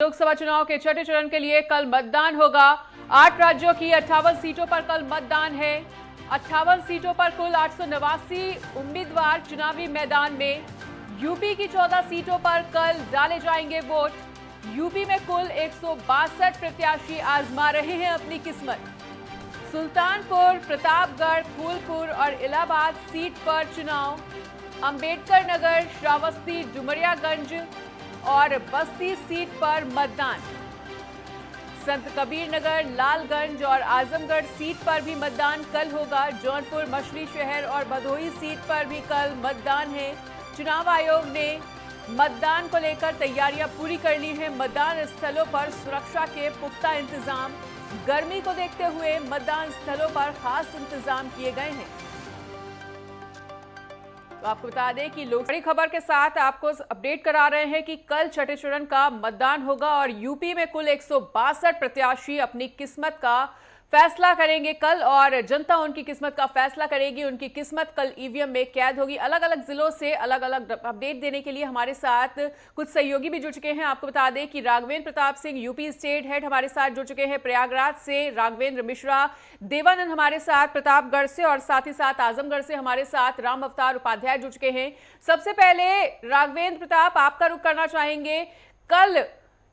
लोकसभा चुनाव के छठे चरण के लिए कल मतदान होगा। 8 राज्यों की 58 सीटों पर कल मतदान है। 58 सीटों पर कुल 889 उम्मीदवार चुनावी मैदान में। यूपी की 14 सीटों पर कल डाले जाएंगे वोट। यूपी में कुल 162 प्रत्याशी आजमा रहे हैं अपनी किस्मत। सुल्तानपुर, प्रतापगढ़, फूलपुर और इलाहाबाद सीट पर चुनाव। अंबेडकर नगर, श्रावस्ती, डुमरियागंज और बस्ती सीट पर मतदान। संत कबीर नगर, लालगंज और आजमगढ़ सीट पर भी मतदान कल होगा। जौनपुर, मछली शहर और भदोही सीट पर भी कल मतदान है। चुनाव आयोग ने मतदान को लेकर तैयारियां पूरी कर ली हैं। मतदान स्थलों पर सुरक्षा के पुख्ता इंतजाम। गर्मी को देखते हुए मतदान स्थलों पर खास इंतजाम किए गए हैं। तो आपको बता दें कि लोग बड़ी खबर के साथ आपको अपडेट करा रहे हैं कि कल छठे चरण का मतदान होगा और यूपी में कुल 162 प्रत्याशी अपनी किस्मत का फैसला करेंगे कल, और जनता उनकी किस्मत का फैसला करेगी। उनकी किस्मत कल ईवीएम में कैद होगी। अलग अलग जिलों से अलग अलग अपडेट देने के लिए हमारे साथ कुछ सहयोगी भी जुड़ चुके हैं। आपको बता दें कि Raghavendra Pratap Singh UP state head हमारे साथ जुड़ चुके हैं प्रयागराज से, राघवेंद्र मिश्रा, देवानंद हमारे साथ प्रतापगढ़ से, और साथ ही साथ आजमगढ़ से हमारे साथ राम अवतार उपाध्याय जुड़ चुके हैं। सबसे पहले राघवेंद्र प्रताप, आपका रुख करना चाहेंगे। कल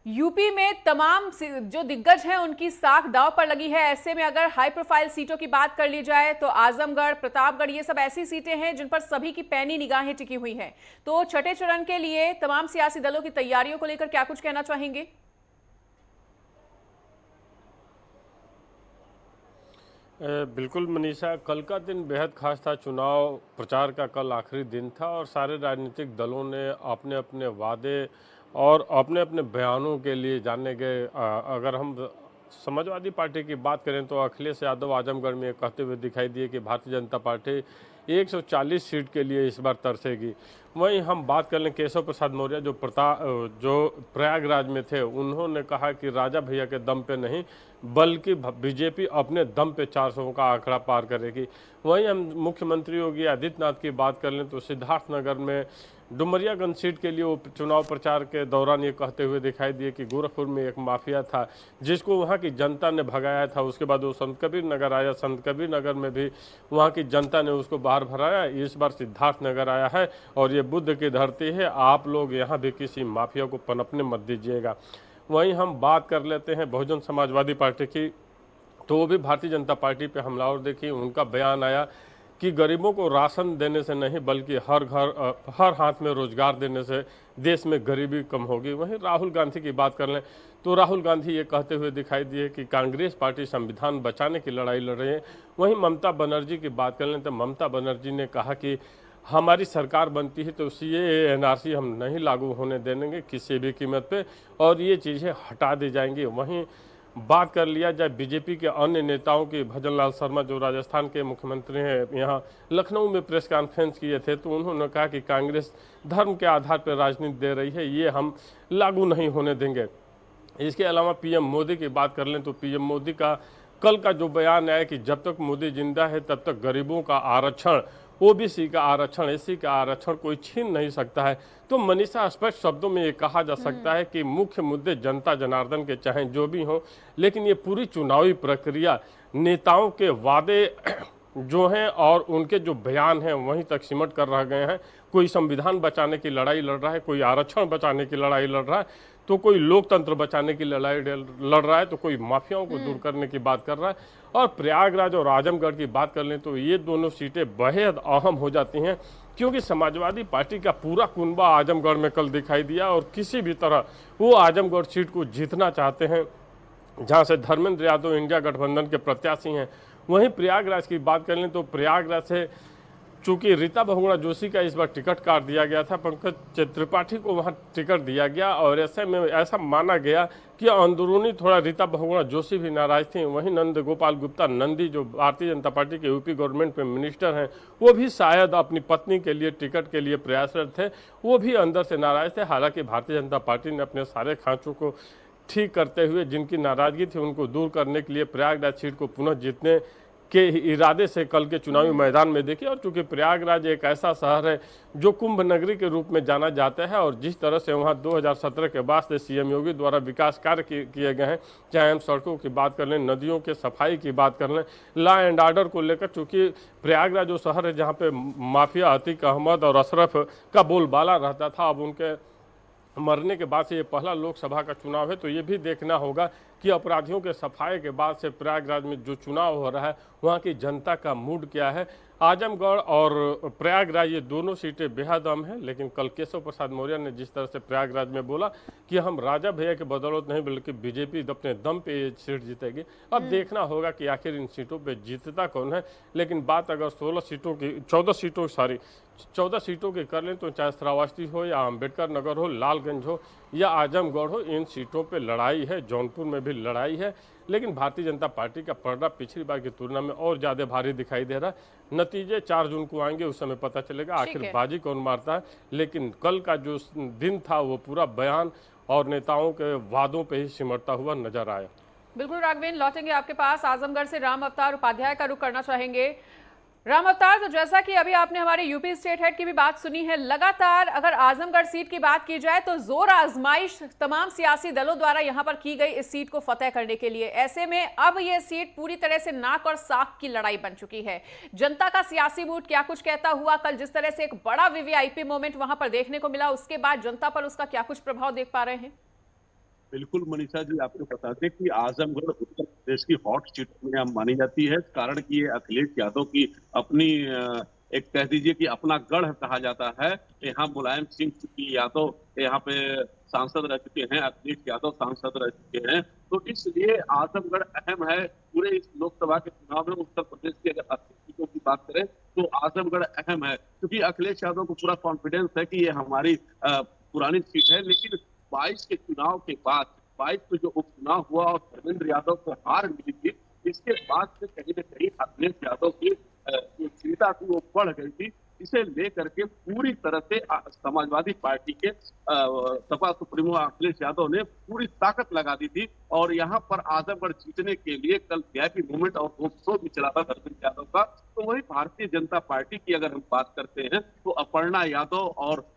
यूपी में तमाम जो दिग्गज हैं उनकी साख दांव पर लगी है। ऐसे में अगर हाई प्रोफाइल सीटों की बात कर ली जाए तो आजमगढ़, प्रतापगढ़, ये सब ऐसी सीटें हैं जिन पर सभी की पैनी निगाहें टिकी हुई हैं। तो छठे चरण के लिए तमाम सियासी दलों की तैयारियों को लेकर क्या कुछ कहना चाहेंगे? बिल्कुल मनीषा, कल का दिन बेहद खास था। चुनाव प्रचार का कल आखिरी दिन था और सारे राजनीतिक दलों ने अपने अपने वादे और अपने अपने बयानों के लिए जाने गए। अगर हम समाजवादी पार्टी की बात करें तो अखिलेश यादव आजमगढ़ में कहते हुए दिखाई दिए कि भारतीय जनता पार्टी 140 सीट के लिए इस बार तरसेगी। वहीं हम बात कर लें केशव प्रसाद मौर्य जो प्रयागराज में थे, उन्होंने कहा कि राजा भैया के दम पे नहीं बल्कि बीजेपी अपने दम पे 400 का आंकड़ा पार करेगी। वहीं हम मुख्यमंत्री योगी आदित्यनाथ की बात कर लें तो सिद्धार्थनगर में डुमरियागंज सीट के लिए वो चुनाव प्रचार के दौरान ये कहते हुए दिखाई दिए कि गोरखपुर में एक माफिया था जिसको वहाँ की जनता ने भगाया था। उसके बाद वो संत कबीर नगर आया, संत कबीर नगर में भी वहाँ की जनता ने उसको बाहर भराया। इस बार सिद्धार्थनगर आया है और ये बुद्ध की धरती है, आप लोग यहाँ भी किसी माफिया को पनपने मत दीजिएगा। वहीं हम बात कर लेते हैं बहुजन समाजवादी पार्टी की, तो वो भी भारतीय जनता पार्टी पे हमलावर देखिए। उनका बयान आया कि गरीबों को राशन देने से नहीं बल्कि हर हाथ में रोजगार देने से देश में गरीबी कम होगी। वहीं राहुल गांधी की बात कर लें तो राहुल गांधी ये कहते हुए दिखाई दिए कि कांग्रेस पार्टी संविधान बचाने की लड़ाई लड़ रही है। वहीं ममता बनर्जी की बात कर लें तो ममता बनर्जी ने कहा कि हमारी सरकार बनती है तो सीएए एनआरसी हम नहीं लागू होने देंगे किसी भी कीमत पे, और ये चीज़ें हटा दी जाएंगी। वहीं बात कर लिया जाए बीजेपी के अन्य नेताओं की, भजनलाल शर्मा जो राजस्थान के मुख्यमंत्री हैं, यहाँ लखनऊ में प्रेस कॉन्फ्रेंस किए थे तो उन्होंने कहा कि कांग्रेस धर्म के आधार पर राजनीति दे रही है, ये हम लागू नहीं होने देंगे। इसके अलावा पीएम मोदी की बात कर लें तो पीएम मोदी का कल का जो बयान है कि जब तक मोदी जिंदा है तब तक गरीबों का आरक्षण, ओबीसी का आरक्षण, एससी का आरक्षण कोई छीन नहीं सकता है। तो मनीषा, स्पष्ट शब्दों में ये कहा जा सकता है कि मुख्य मुद्दे जनता जनार्दन के चाहे जो भी हो, लेकिन ये पूरी चुनावी प्रक्रिया नेताओं के वादे जो हैं और उनके जो बयान हैं वहीं तक सिमट कर रह गए हैं। कोई संविधान बचाने की लड़ाई लड़ रहा है, कोई आरक्षण बचाने की लड़ाई लड़ रहा है, तो कोई लोकतंत्र बचाने की लड़ाई लड़ रहा है, तो कोई माफियाओं को दूर करने की बात कर रहा है। और प्रयागराज और आजमगढ़ की बात कर लें तो ये दोनों सीटें बेहद अहम हो जाती हैं क्योंकि समाजवादी पार्टी का पूरा कुनबा आजमगढ़ में कल दिखाई दिया और किसी भी तरह वो आजमगढ़ सीट को जीतना चाहते हैं जहाँ से धर्मेंद्र यादव इंडिया गठबंधन के प्रत्याशी हैं। वहीं प्रयागराज की बात कर लें तो प्रयागराज से चूंकि रीता बहुगुणा जोशी का इस बार टिकट काट दिया गया था, पंकज त्रिपाठी को वहां टिकट दिया गया और ऐसे में ऐसा माना गया कि अंदरूनी थोड़ा रीता बहुगुणा जोशी भी नाराज थी। वहीं नंद गोपाल गुप्ता नंदी जो भारतीय जनता पार्टी के यूपी गवर्नमेंट में मिनिस्टर हैं, वो भी शायद अपनी पत्नी के लिए टिकट के लिए प्रयासरत थे, वो भी अंदर से नाराज थे। हालांकि भारतीय जनता पार्टी ने अपने सारे खांचों को ठीक करते हुए जिनकी नाराजगी थी उनको दूर करने के लिए प्रयागराज सीट को पुनः जीतने के इरादे से कल के चुनावी मैदान में देखिए। और चूंकि प्रयागराज एक ऐसा शहर है जो कुंभ नगरी के रूप में जाना जाता है, और जिस तरह से वहाँ 2017 के बाद से सीएम योगी द्वारा विकास कार्य किए गए हैं, चाहे हम सड़कों की बात कर लें, नदियों के सफाई की बात कर लें, लॉ एंड ऑर्डर को लेकर, चूंकि प्रयागराज जो शहर है जहाँ पे माफिया अतीक अहमद और अशरफ का बोलबाला रहता था, अब उनके मरने के बाद से ये पहला लोकसभा का चुनाव है। तो ये भी देखना होगा कि अपराधियों के सफाई के बाद से प्रयागराज में जो चुनाव हो रहा है वहाँ की जनता का मूड क्या है। आजमगढ़ और प्रयागराज ये दोनों सीटें बेहद अहम हैं, लेकिन कल केशव प्रसाद मौर्य ने जिस तरह से प्रयागराज में बोला कि हम राजा भैया के बदौलत नहीं बल्कि बीजेपी अपने दम पे ये सीट जीतेगी। अब देखना होगा कि आखिर इन सीटों पे जीतता कौन है। लेकिन बात अगर 14 सीटों की कर लें तो चाहे श्रावस्ती हो या अम्बेडकर नगर हो, लालगंज हो या आजमगढ़ हो, इन सीटों पे लड़ाई है। जौनपुर में भी लड़ाई है, लेकिन भारतीय जनता पार्टी का पलड़ा पिछली बार की तुलना में और ज़्यादा भारी दिखाई दे रहा है। नतीजे 4 जून को आएंगे, उस समय पता चलेगा आखिर बाजी कौन मारता है। लेकिन कल का जो दिन था वो पूरा बयान और नेताओं के वादों पे ही सिमटता हुआ नजर आया। बिल्कुल राघवेंद्र, लौटेंगे आपके पास। आजमगढ़ से राम अवतार उपाध्याय का रुख करना चाहेंगे। राम अवतार, तो जैसा कि अभी आपने हमारे यूपी स्टेट हेड की भी बात सुनी है, लगातार अगर आजमगढ़ सीट की बात की जाए तो जोर आजमाइश तमाम सियासी दलों द्वारा यहां पर की गई इस सीट को फतेह करने के लिए। ऐसे में अब यह सीट पूरी तरह से नाक और साख की लड़ाई बन चुकी है। जनता का सियासी मूड क्या कुछ कहता हुआ, कल जिस तरह से एक बड़ा वीवीआईपी मोमेंट वहां पर देखने को मिला, उसके बाद जनता पर उसका क्या कुछ प्रभाव देख पा रहे हैं? बिल्कुल मनीषा जी, आपको बता दें कि आजमगढ़ उत्तर प्रदेश की हॉट सीट में मानी जाती है, कारण कि ये अखिलेश यादव की अपनी एक कह दीजिए कि अपना गढ़ कहा जाता है। यहाँ मुलायम सिंह यादव यहाँ पे सांसद रह चुके हैं, अखिलेश यादव सांसद रह चुके हैं, तो इसलिए आजमगढ़ अहम है पूरे इस लोकसभा के चुनाव में। उत्तर प्रदेश की अगर 80 सीटों की बात करें तो आजमगढ़ अहम है, क्योंकि अखिलेश यादव को पूरा कॉन्फिडेंस है कि ये हमारी पुरानी सीट है। लेकिन 22 के चुनाव के बाद 22 में जो उपचुनाव हुआ और धर्मेंद्र यादव को हार मिली थी, इसके बाद से कहीं न कहीं अखिलेश यादव की जो चिंता थी वो बढ़ गई थी। इसे लेकर के पूरी तरह से समाजवादी पार्टी के सपा सुप्रीमो अखिलेश यादव ने पूरी ताकत लगा दी थी। और यहाँ पर आजमगढ़ जीतने के लिए कल वीआईपी मूवमेंट और रोड शो भी चला था धर्मेंद्र यादव का। तो वही भारतीय जनता पार्टी की अगर हम बात करते हैं तो अपर्णा यादव और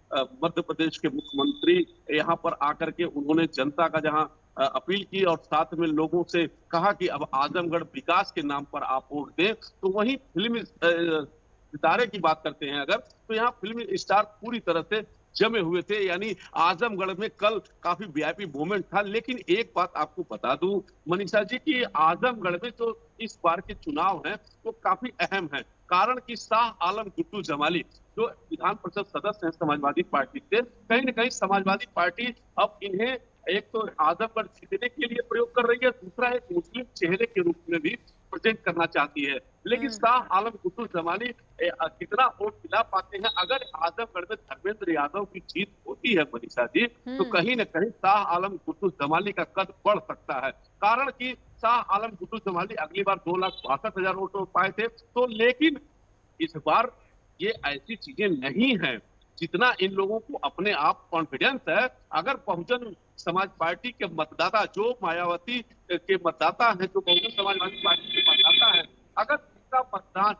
मध्य प्रदेश के मुख्यमंत्री यहाँ पर आकर के उन्होंने जनता का जहाँ अपील की और साथ में लोगों से कहा कि अब आजमगढ़ विकास के नाम पर आप वोट दें। तो वही फिल्मी सितारे की बात करते हैं अगर, तो यहाँ फिल्मी स्टार पूरी तरह से जमे हुए थे। यानी आजमगढ़ में कल काफी वीआईपी मूवमेंट था। लेकिन एक बात आपको बता दूं मनीषा जी कि आजमगढ़ में जो इस बार के चुनाव हैं वो काफी अहम है, कारण कि शाह आलम गुड्डू जमाली जो विधान परिषद सदस्य हैं समाजवादी पार्टी से, कहीं न कहीं समाजवादी पार्टी अब इन्हें एक तो आजमगढ़ जीतने के लिए प्रयोग कर रही है, दूसरा एक मुस्लिम चेहरे के रूप में भी प्रेजेंट करना चाहती है। लेकिन शाह आलम गुड्डू जमाली कितना वोट दिला पाते हैं? अगर आजमगढ़ में धर्मेंद्र यादव की जीत होती है मनीषा जी, तो कहीं न कहीं शाह आलम गुड्डू जमाली का कद बढ़ सकता है, कारण कि शाह आलम गुड्डू जमाली अगली बार 2,62,000 वोट पाए थे। तो लेकिन इस बार ये ऐसी चीजें नहीं है जितना इन लोगों को अपने आप कॉन्फिडेंस है। अगर बहुजन समाज पार्टी के मतदाता, जो मायावती के मतदाता हैं, जो बहुजन समाजवादी पार्टी के मतदाता हैं, अगर उनका मतदान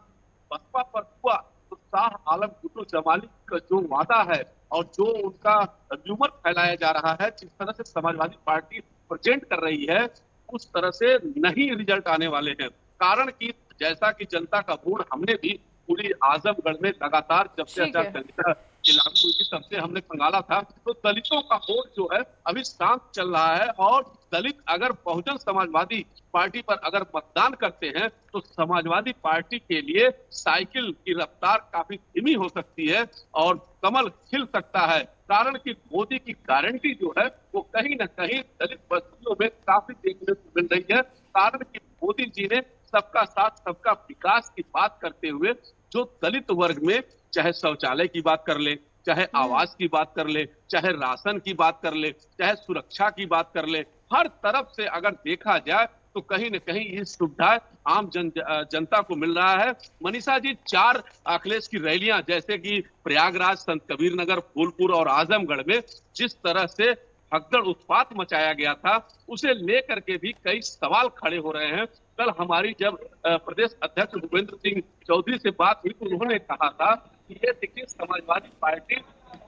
बसपा पर हुआ तो शाह आलम गुड्डू जमाली का जो वादा है और जो उनका र्यूमर फैलाया जा रहा है, जिस तरह से समाजवादी पार्टी प्रेजेंट कर रही है, उस तरह से नहीं रिजल्ट आने वाले हैं। कारण कि जैसा कि जनता का मूड हमने भी पूरी आजमगढ़ में लगातार जब से आचार संहिता लागू हुई तब से हमने खंगाला था, तो दलितों का वोट जो है अभी शांत चल रहा है। और दलित अगर बहुजन समाजवादी पार्टी पर अगर मतदान करते हैं तो समाजवादी पार्टी के लिए साइकिल की रफ्तार काफी धीमी हो सकती है और कमल खिल सकता है, कारण कि मोदी की गारंटी जो है वो कहीं न कहीं दलित बस्तियों में काफी देखने को मिल रही है। कारण कि मोदी जी ने सबका साथ सबका विकास की बात करते हुए जो दलित वर्ग में, चाहे शौचालय की बात कर ले, चाहे आवास की बात कर ले, चाहे राशन की बात कर ले, चाहे सुरक्षा की बात कर ले, हर तरफ से अगर देखा जाए तो कहीं न कहीं ये सुविधा आम जनता को मिल रहा है। मनीषा जी, 4 अखिलेश की रैलियां जैसे कि प्रयागराज, संत कबीर नगर, फूलपुर और आजमगढ़ में जिस तरह से भगदड़ उत्पात मचाया गया था, उसे लेकर के भी कई सवाल खड़े हो रहे हैं। कल हमारी जब प्रदेश अध्यक्ष भूपेंद्र सिंह चौधरी से बात हुई तो उन्होंने कहा था कि ये देखिए समाजवादी पार्टी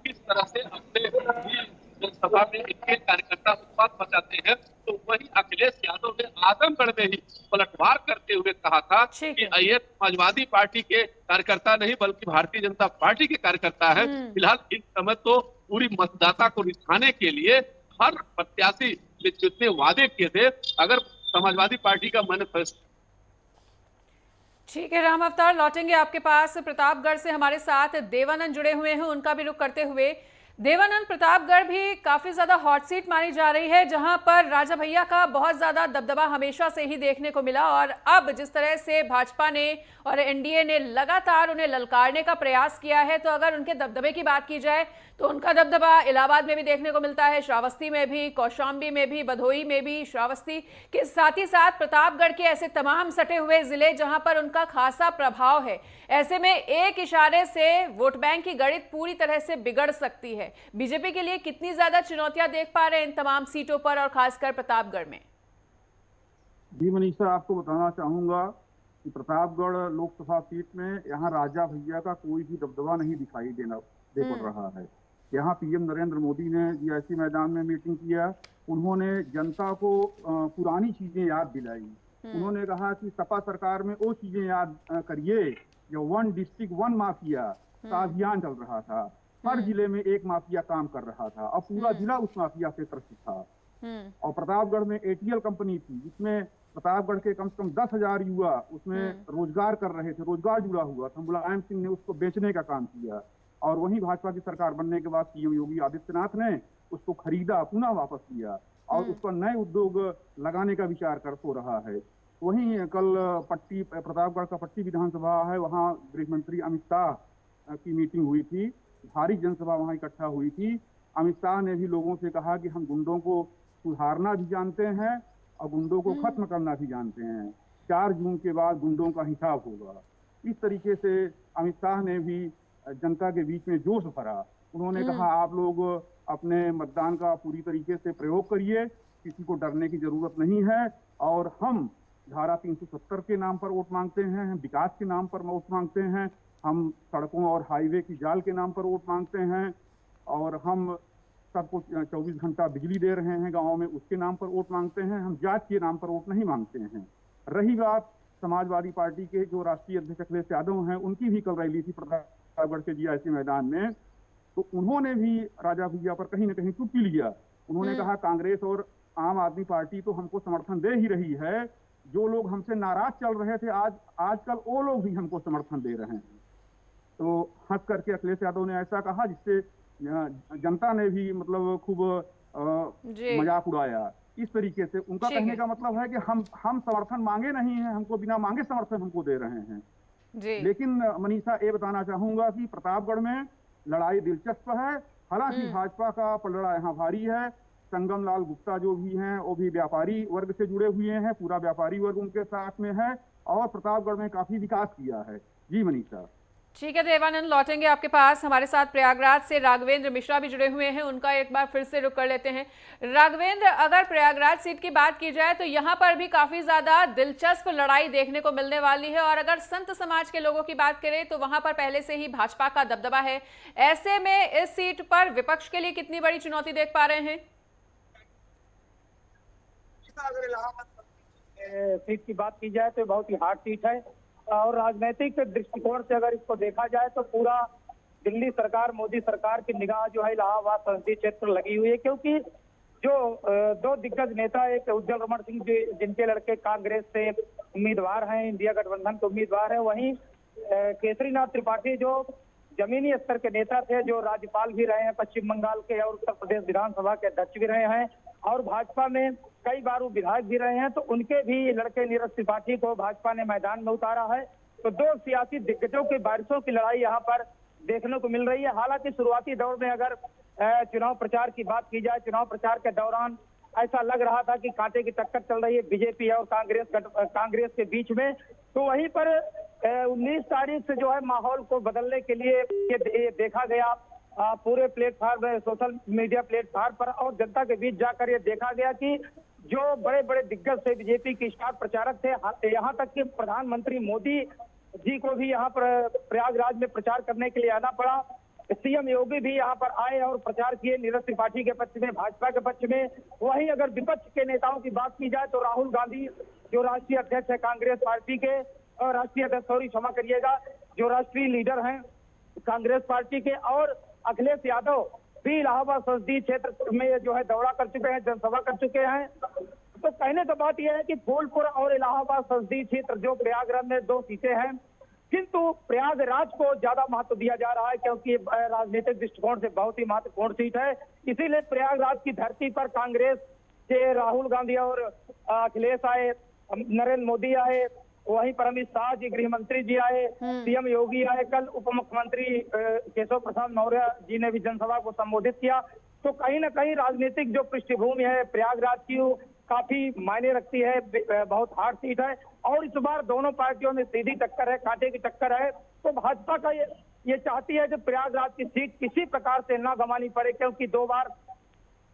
किस तरह से अपने जनसभा में इनके कार्यकर्ता उत्पात मचाते हैं, तो वही अखिलेश यादव ने आजमगढ़ में ही पलटवार करते हुए कहा था कि ये समाजवादी पार्टी के कार्यकर्ता नहीं बल्कि भारतीय जनता पार्टी के कार्यकर्ता है। फिलहाल इस समय तो पूरी मतदाता को रिझाने के लिए हर प्रत्याशी ने जितने वादे किए थे, अगर समाजवादी पार्टी का मैनिफेस्टो। ठीक है राम अवतार, लौटेंगे आपके पास। प्रतापगढ़ से हमारे साथ देवानंद जुड़े हुए हैं, उनका भी रुख करते हुए। देवानंद, प्रतापगढ़ भी काफी ज्यादा हॉट सीट मानी जा रही है, जहां पर राजा भैया का बहुत ज्यादा दबदबा हमेशा से ही देखने को मिला, और अब जिस तरह से भाजपा ने और एनडीए ने लगातार उन्हें ललकारने का प्रयास किया है, तो अगर उनके दबदबे की बात की जाए तो उनका दबदबा इलाहाबाद में भी देखने को मिलता है, श्रावस्ती में भी, कौशाम्बी में भी, भदोही में भी, श्रावस्ती के साथ ही साथ प्रतापगढ़ के ऐसे तमाम सटे हुए जिले जहां पर उनका खासा प्रभाव है। ऐसे में एक इशारे से वोट बैंक की गणित पूरी तरह से बिगड़ सकती है। बीजेपी के लिए कितनी ज्यादा चुनौतियां देख पा रहे हैं इन तमाम सीटों पर और खासकर प्रतापगढ़ में? जी मनीषा, आपको बताना चाहूंगा कि प्रतापगढ़ लोकसभा सीट में यहाँ राजा भैया का कोई भी दबदबा नहीं दिखाई दे पड़ रहा है। यहाँ पीएम नरेंद्र मोदी ने जीआईसी मैदान में मीटिंग किया, उन्होंने जनता को पुरानी चीजें याद दिलाई। उन्होंने कहा कि सपा सरकार में वो चीजें याद करिए जो वन डिस्ट्रिक्ट वन माफिया का अभियान चल रहा था, हर जिले में एक माफिया काम कर रहा था और पूरा जिला उस माफिया से त्रसित था। और प्रतापगढ़ में एटीएल कंपनी थी जिसमें प्रतापगढ़ के कम से कम 10,000 युवा उसमें रोजगार कर रहे थे, रोजगार जुड़ा हुआ था। मुलायम सिंह ने उसको बेचने का काम किया और वहीं भाजपा की सरकार बनने के बाद सीएम योगी आदित्यनाथ ने उसको खरीदा, पुनः वापस लिया और उस पर नए उद्योग लगाने का विचार हो रहा है। वहीं कल प्रतापगढ़ का पट्टी विधानसभा है, वहाँ गृह मंत्री अमित शाह की मीटिंग हुई थी, भारी जनसभा वहाँ इकट्ठा हुई थी। अमित शाह ने भी लोगों से कहा कि हम गुंडों को सुधारना भी जानते हैं और गुंडों को खत्म करना भी जानते हैं। 4 जून के बाद गुंडों का हिसाब होगा। इस तरीके से अमित शाह ने भी जनता के बीच में जोश भरा। उन्होंने कहा आप लोग अपने मतदान का पूरी तरीके से प्रयोग करिए, किसी को डरने की जरूरत नहीं है और हम धारा 370 के नाम पर वोट मांगते हैं, हम विकास के नाम पर वोट मांगते हैं, हम सड़कों और हाईवे की जाल के नाम पर वोट मांगते हैं और हम सबको 24 घंटा बिजली दे रहे हैं गाँव में, उसके नाम पर वोट मांगते हैं, हम जात के नाम पर वोट नहीं मांगते हैं। रही बात समाजवादी पार्टी के जो राष्ट्रीय अध्यक्ष अखिलेश यादव हैं, उनकी भी कल रैली थी प्रतापगढ़ के जीआईसी मैदान में, तो उन्होंने भी राजा भैया पर कहीं न कहीं चुप्पी लिया। उन्होंने कहा कांग्रेस और आम आदमी पार्टी तो हमको समर्थन दे ही रही है, जो लोग हमसे नाराज चल रहे थे आजकल वो लोग भी हमको समर्थन दे रहे हैं। तो हंस करके अखिलेश यादव ने ऐसा कहा जिससे जनता ने भी मतलब खूब मजाक उड़ाया। इस तरीके से उनका कहने का मतलब है कि हम समर्थन मांगे नहीं हैं, हमको बिना मांगे समर्थन हमको दे रहे हैं। लेकिन मनीषा ये बताना चाहूंगा कि प्रतापगढ़ में लड़ाई दिलचस्प है। हालांकि भाजपा का पलड़ा यहाँ भारी है। संगम लाल गुप्ता जो भी हैं वो भी व्यापारी वर्ग से जुड़े हुए हैं, पूरा व्यापारी वर्ग उनके साथ में है और प्रतापगढ़ में काफी विकास किया है। जी मनीषा। ठीक है देवानंद, लौटेंगे आपके पास। हमारे साथ प्रयागराज से राघवेंद्र मिश्रा भी जुड़े हुए हैं, उनका एक बार फिर से रुख कर लेते हैं। राघवेंद्र, अगर प्रयागराज सीट की बात की जाए तो यहाँ पर भी काफी ज्यादा दिलचस्प लड़ाई देखने को मिलने वाली है और अगर संत समाज के लोगों की बात करें तो वहां पर पहले से ही भाजपा का दबदबा है। ऐसे में इस सीट पर विपक्ष के लिए कितनी बड़ी चुनौती देख पा रहे हैं? अगर इलाहाबाद सीट की बात की जाए तो बहुत ही हार्ड सीट है और राजनीतिक दृष्टिकोण से अगर इसको देखा जाए तो पूरा दिल्ली सरकार, मोदी सरकार की निगाह जो है इलाहाबाद संसदीय क्षेत्र लगी हुई है, क्योंकि जो 2 दिग्गज नेता, एक उज्जवल रमण सिंह जिनके लड़के कांग्रेस से उम्मीदवार हैं, इंडिया गठबंधन के उम्मीदवार हैं, वहीं केसरीनाथ त्रिपाठी जो जमीनी स्तर के नेता थे, जो राज्यपाल भी रहे हैं पश्चिम बंगाल के और उत्तर प्रदेश विधानसभा के अध्यक्ष भी रहे हैं और भाजपा में कई बार वो विधायक भी रहे हैं, तो उनके भी लड़के नीरज त्रिपाठी को भाजपा ने मैदान में उतारा है। तो 2 सियासी दिग्गजों की बारिशों की लड़ाई यहाँ पर देखने को मिल रही है। हालांकि शुरुआती दौर में अगर चुनाव प्रचार की बात की जाए, चुनाव प्रचार के दौरान ऐसा लग रहा था कि कांटे की टक्कर चल रही है बीजेपी और कांग्रेस के बीच में, तो वहीं पर 19 तारीख से जो है माहौल को बदलने के लिए ये देखा गया पूरे प्लेटफार्म, सोशल मीडिया प्लेटफार्म पर और जनता के बीच जाकर ये देखा गया कि जो बड़े बड़े दिग्गज थे, बीजेपी के स्टार प्रचारक थे, यहाँ तक कि प्रधानमंत्री मोदी जी को भी यहाँ पर प्रयागराज में प्रचार करने के लिए आना पड़ा। सीएम योगी भी यहाँ पर आए और प्रचार किए नीरज त्रिपाठी के पक्ष में, भाजपा के पक्ष में। वहीं अगर विपक्ष के नेताओं की बात की जाए तो राहुल गांधी जो राष्ट्रीय अध्यक्ष है कांग्रेस पार्टी के, और राष्ट्रीय अध्यक्ष, सॉरी क्षमा करिएगा, जो राष्ट्रीय लीडर हैं कांग्रेस पार्टी के, और अखिलेश यादव भी इलाहाबाद संसदीय क्षेत्र में जो है दौरा कर चुके हैं, जनसभा कर चुके हैं। तो कहने का बात यह है कि फूलपुर और इलाहाबाद संसदीय क्षेत्र जो प्रयागराज में 2 सीटें हैं, किंतु प्रयागराज को ज्यादा महत्व दिया जा रहा है क्योंकि राजनीतिक दृष्टिकोण से बहुत ही महत्वपूर्ण सीट है। इसीलिए प्रयागराज की धरती पर कांग्रेस के राहुल गांधी और अखिलेश आए, नरेंद्र मोदी आए, वहीं पर अमित शाह जी, गृह मंत्री जी आए, सीएम योगी आए, कल उप मुख्यमंत्री केशव प्रसाद मौर्य जी ने भी जनसभा को संबोधित किया। तो कहीं ना कहीं राजनीतिक जो पृष्ठभूमि है प्रयागराज की काफी मायने रखती है, बहुत हार्ड सीट है। और इस बार दोनों पार्टियों में सीधी टक्कर है, कांटे की टक्कर है। तो भाजपा का ये चाहती है कि प्रयागराज की सीट किसी प्रकार से ना गंवानी पड़े, क्योंकि 2 बार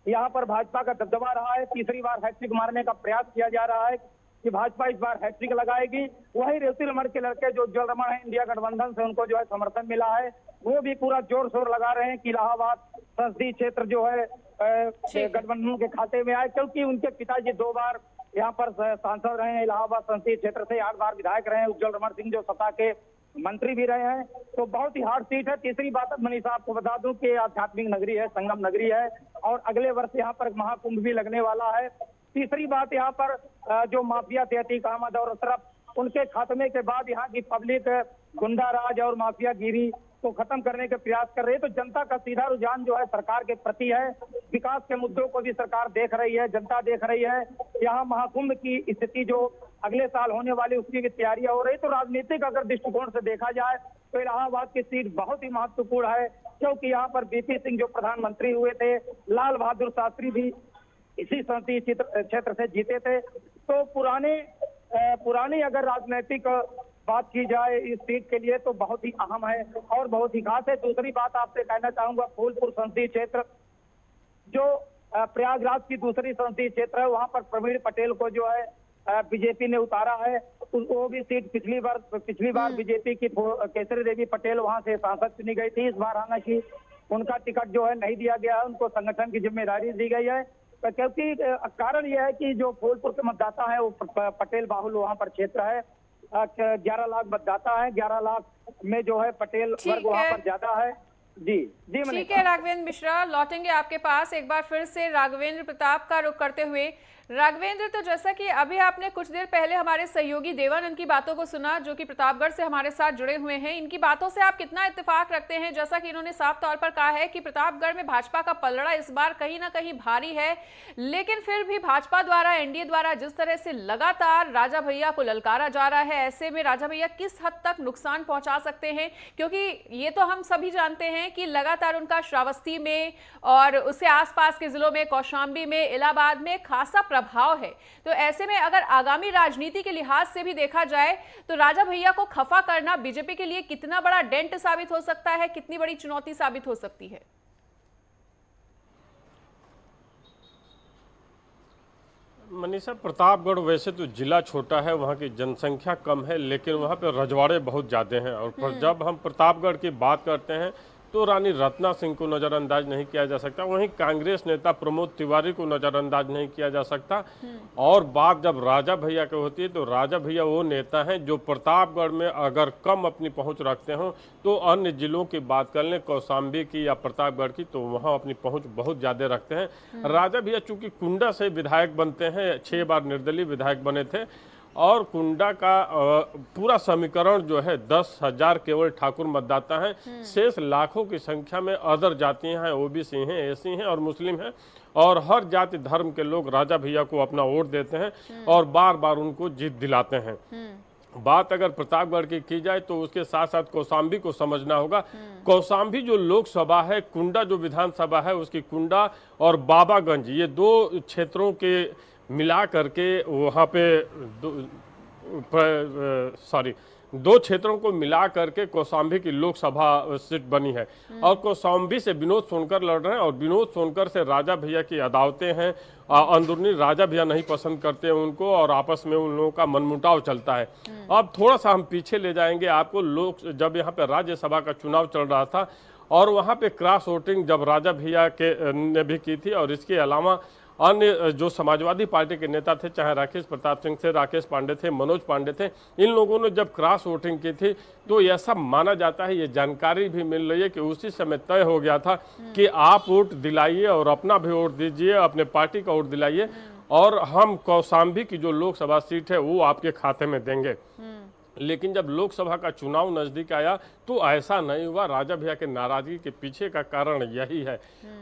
यहाँ पर भाजपा का दबदबा रहा है, तीसरी बार हैट्रिक मारने का प्रयास किया जा रहा है कि भाजपा इस बार हैट्रिक लगाएगी। वहीं रेवती रमन के लड़के जो उज्जवल रमन है, इंडिया गठबंधन से उनको जो है समर्थन मिला है, वो भी पूरा जोर शोर लगा रहे हैं कि इलाहाबाद संसदीय क्षेत्र जो है गठबंधन के खाते में आए, क्योंकि उनके पिताजी 2 बार यहाँ पर सांसद रहे हैं, इलाहाबाद संसदीय क्षेत्र से 8 बार विधायक रहे हैं, उज्जवल रमन सिंह जो सत्ता के मंत्री भी रहे हैं। तो बहुत ही हार्ड सीट है। तीसरी बात मनीषा आपको बता दूं कि आध्यात्मिक नगरी है, संगम नगरी है, और अगले वर्ष यहाँ पर महाकुंभ भी लगने वाला है। तीसरी बात यहाँ पर जो माफिया थे अतीक अहमद और अशरफ, उनके खात्मे के बाद यहाँ की पब्लिक गुंडा राज और माफियागिरी को खत्म करने के प्रयास कर रही है। तो जनता का सीधा रुझान जो है सरकार के प्रति है, विकास के मुद्दों को भी सरकार देख रही है, जनता देख रही है। यहाँ महाकुंभ की स्थिति जो अगले साल होने वाली उसकी भी तैयारियां हो रही। तो राजनीतिक अगर दृष्टिकोण से देखा जाए तो इलाहाबाद की सीट बहुत ही महत्वपूर्ण है, क्योंकि यहाँ पर बीपी सिंह जो प्रधानमंत्री हुए थे, लाल बहादुर शास्त्री भी इसी संसदीय क्षेत्र से जीते थे। तो पुरानी अगर राजनीतिक बात की जाए इस सीट के लिए तो बहुत ही अहम है और बहुत ही खास है। दूसरी बात आपसे कहना चाहूंगा, फूलपुर संसदीय क्षेत्र जो प्रयागराज की दूसरी संसदीय क्षेत्र है, वहां पर प्रवीण पटेल को जो है बीजेपी ने उतारा है। वो भी सीट पिछली बार बीजेपी की केसरी देवी पटेल वहां से सांसद चुनी गई थी। इस बार हालांकि उनका टिकट जो है नहीं दिया गया है, उनको संगठन की जिम्मेदारी दी गई है, क्योंकि कारण यह है कि जो फूलपुर के मतदाता है वो पटेल बाहुल वहां पर क्षेत्र है। 11 लाख मतदाता है, 11 लाख में जो है पटेल वर्ग वहां पर ज्यादा है। जी ठीक है राघवेंद्र मिश्रा, लौटेंगे आपके पास एक बार फिर से राघवेंद्र प्रताप का रुख करते हुए। राघवेंद्र, तो जैसा कि अभी आपने कुछ देर पहले हमारे सहयोगी देवानंद की बातों को सुना जो कि प्रतापगढ़ से हमारे साथ जुड़े हुए हैं, इनकी बातों से आप कितना इत्तेफाक रखते हैं? जैसा कि इन्होंने साफ तौर पर कहा है कि प्रतापगढ़ में भाजपा का पलड़ा इस बार कहीं ना कहीं भारी है, लेकिन फिर भी भाजपा द्वारा, एनडीए द्वारा जिस तरह से लगातार राजा भैया को ललकारा जा रहा है, ऐसे में राजा भैया किस हद तक नुकसान पहुंचा सकते हैं? क्योंकि ये तो हम सभी जानते हैं कि लगातार उनका श्रावस्ती में और उससे आसपास के जिलों में, कौशाम्बी में, इलाहाबाद में खासा प्रभाव है। तो ऐसे में अगर आगामी राजनीति के लिहाज से भी देखा जाए तो राजा भैया को खफा करना बीजेपी के लिए कितना बड़ा डेंट साबित हो सकता है, कितनी बड़ी चुनौती साबित हो सकती है? मनीषा, प्रतापगढ़ वैसे तो जिला छोटा है, वहाँ की जनसंख्या कम है, लेकिन वहाँ पे रजवाड़े बहुत ज़्यादा हैं। और जब हम प्रतापगढ़ की बात करते हैं तो रानी रत्ना सिंह को नज़रअंदाज नहीं किया जा सकता, वहीं कांग्रेस नेता प्रमोद तिवारी को नज़रअंदाज नहीं किया जा सकता। और बात जब राजा भैया की होती है तो राजा भैया वो नेता हैं जो प्रतापगढ़ में अगर कम अपनी पहुंच रखते हो तो अन्य जिलों की बात कर लें, कौशाम्बी की या प्रतापगढ़ की, तो वहां अपनी पहुंच बहुत ज़्यादा रखते हैं। राजा भैया चूंकि कुंडा से विधायक बनते हैं, 6 बार निर्दलीय विधायक बने थे, और कुंडा का पूरा समीकरण जो है 10,000 केवल ठाकुर मतदाता हैं, शेष लाखों की संख्या में अदर जातियां हैं, ओबीसी हैं, एसी हैं और मुस्लिम हैं, और हर जाति धर्म के लोग राजा भैया को अपना वोट देते हैं और बार बार उनको जीत दिलाते हैं। बात अगर प्रतापगढ़ की जाए तो उसके साथ साथ कौशाम्बी को समझना होगा। कौशाम्बी जो लोकसभा है, कुंडा जो विधानसभा है, उसकी कुंडा और बाबागंज, ये 2 क्षेत्रों के मिला करके वहाँ पे 2 क्षेत्रों को मिला करके कौशाम्बी की लोकसभा सीट बनी है और कौशाम्बी से विनोद सोनकर लड़ रहे हैं और विनोद सोनकर से राजा भैया की अदावतें हैं। अंदरूनी राजा भैया नहीं पसंद करते उनको और आपस में उन लोगों का मनमुटाव चलता है। अब थोड़ा सा हम पीछे ले जाएंगे आपको। जब यहाँ पे राज्यसभा का चुनाव चल रहा था और वहाँ पे क्रॉस वोटिंग जब राजा भैया के ने भी की थी और इसके अलावा अन्य जो समाजवादी पार्टी के नेता थे, चाहे राकेश प्रताप सिंह थे, राकेश पांडे थे, मनोज पांडे थे, इन लोगों ने जब क्रॉस वोटिंग की थी तो ऐसा माना जाता है, ये जानकारी भी मिल रही है कि उसी समय तय हो गया था कि आप वोट दिलाइए और अपना भी वोट दीजिए, अपने पार्टी का वोट दिलाइए और हम कौशाम्बी की जो लोकसभा सीट है वो आपके खाते में देंगे। लेकिन जब लोकसभा का चुनाव नजदीक आया तो ऐसा नहीं हुआ। राजा भैया के नाराजगी के पीछे का कारण यही है।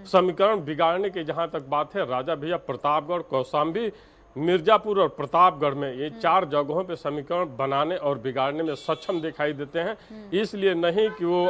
समीकरण बिगाड़ने की जहां तक बात है, राजा भैया प्रतापगढ़, कौशाम्बी, मिर्जापुर और प्रतापगढ़ में ये 4 जगहों पे समीकरण बनाने और बिगाड़ने में सक्षम दिखाई देते हैं। इसलिए नहीं कि वो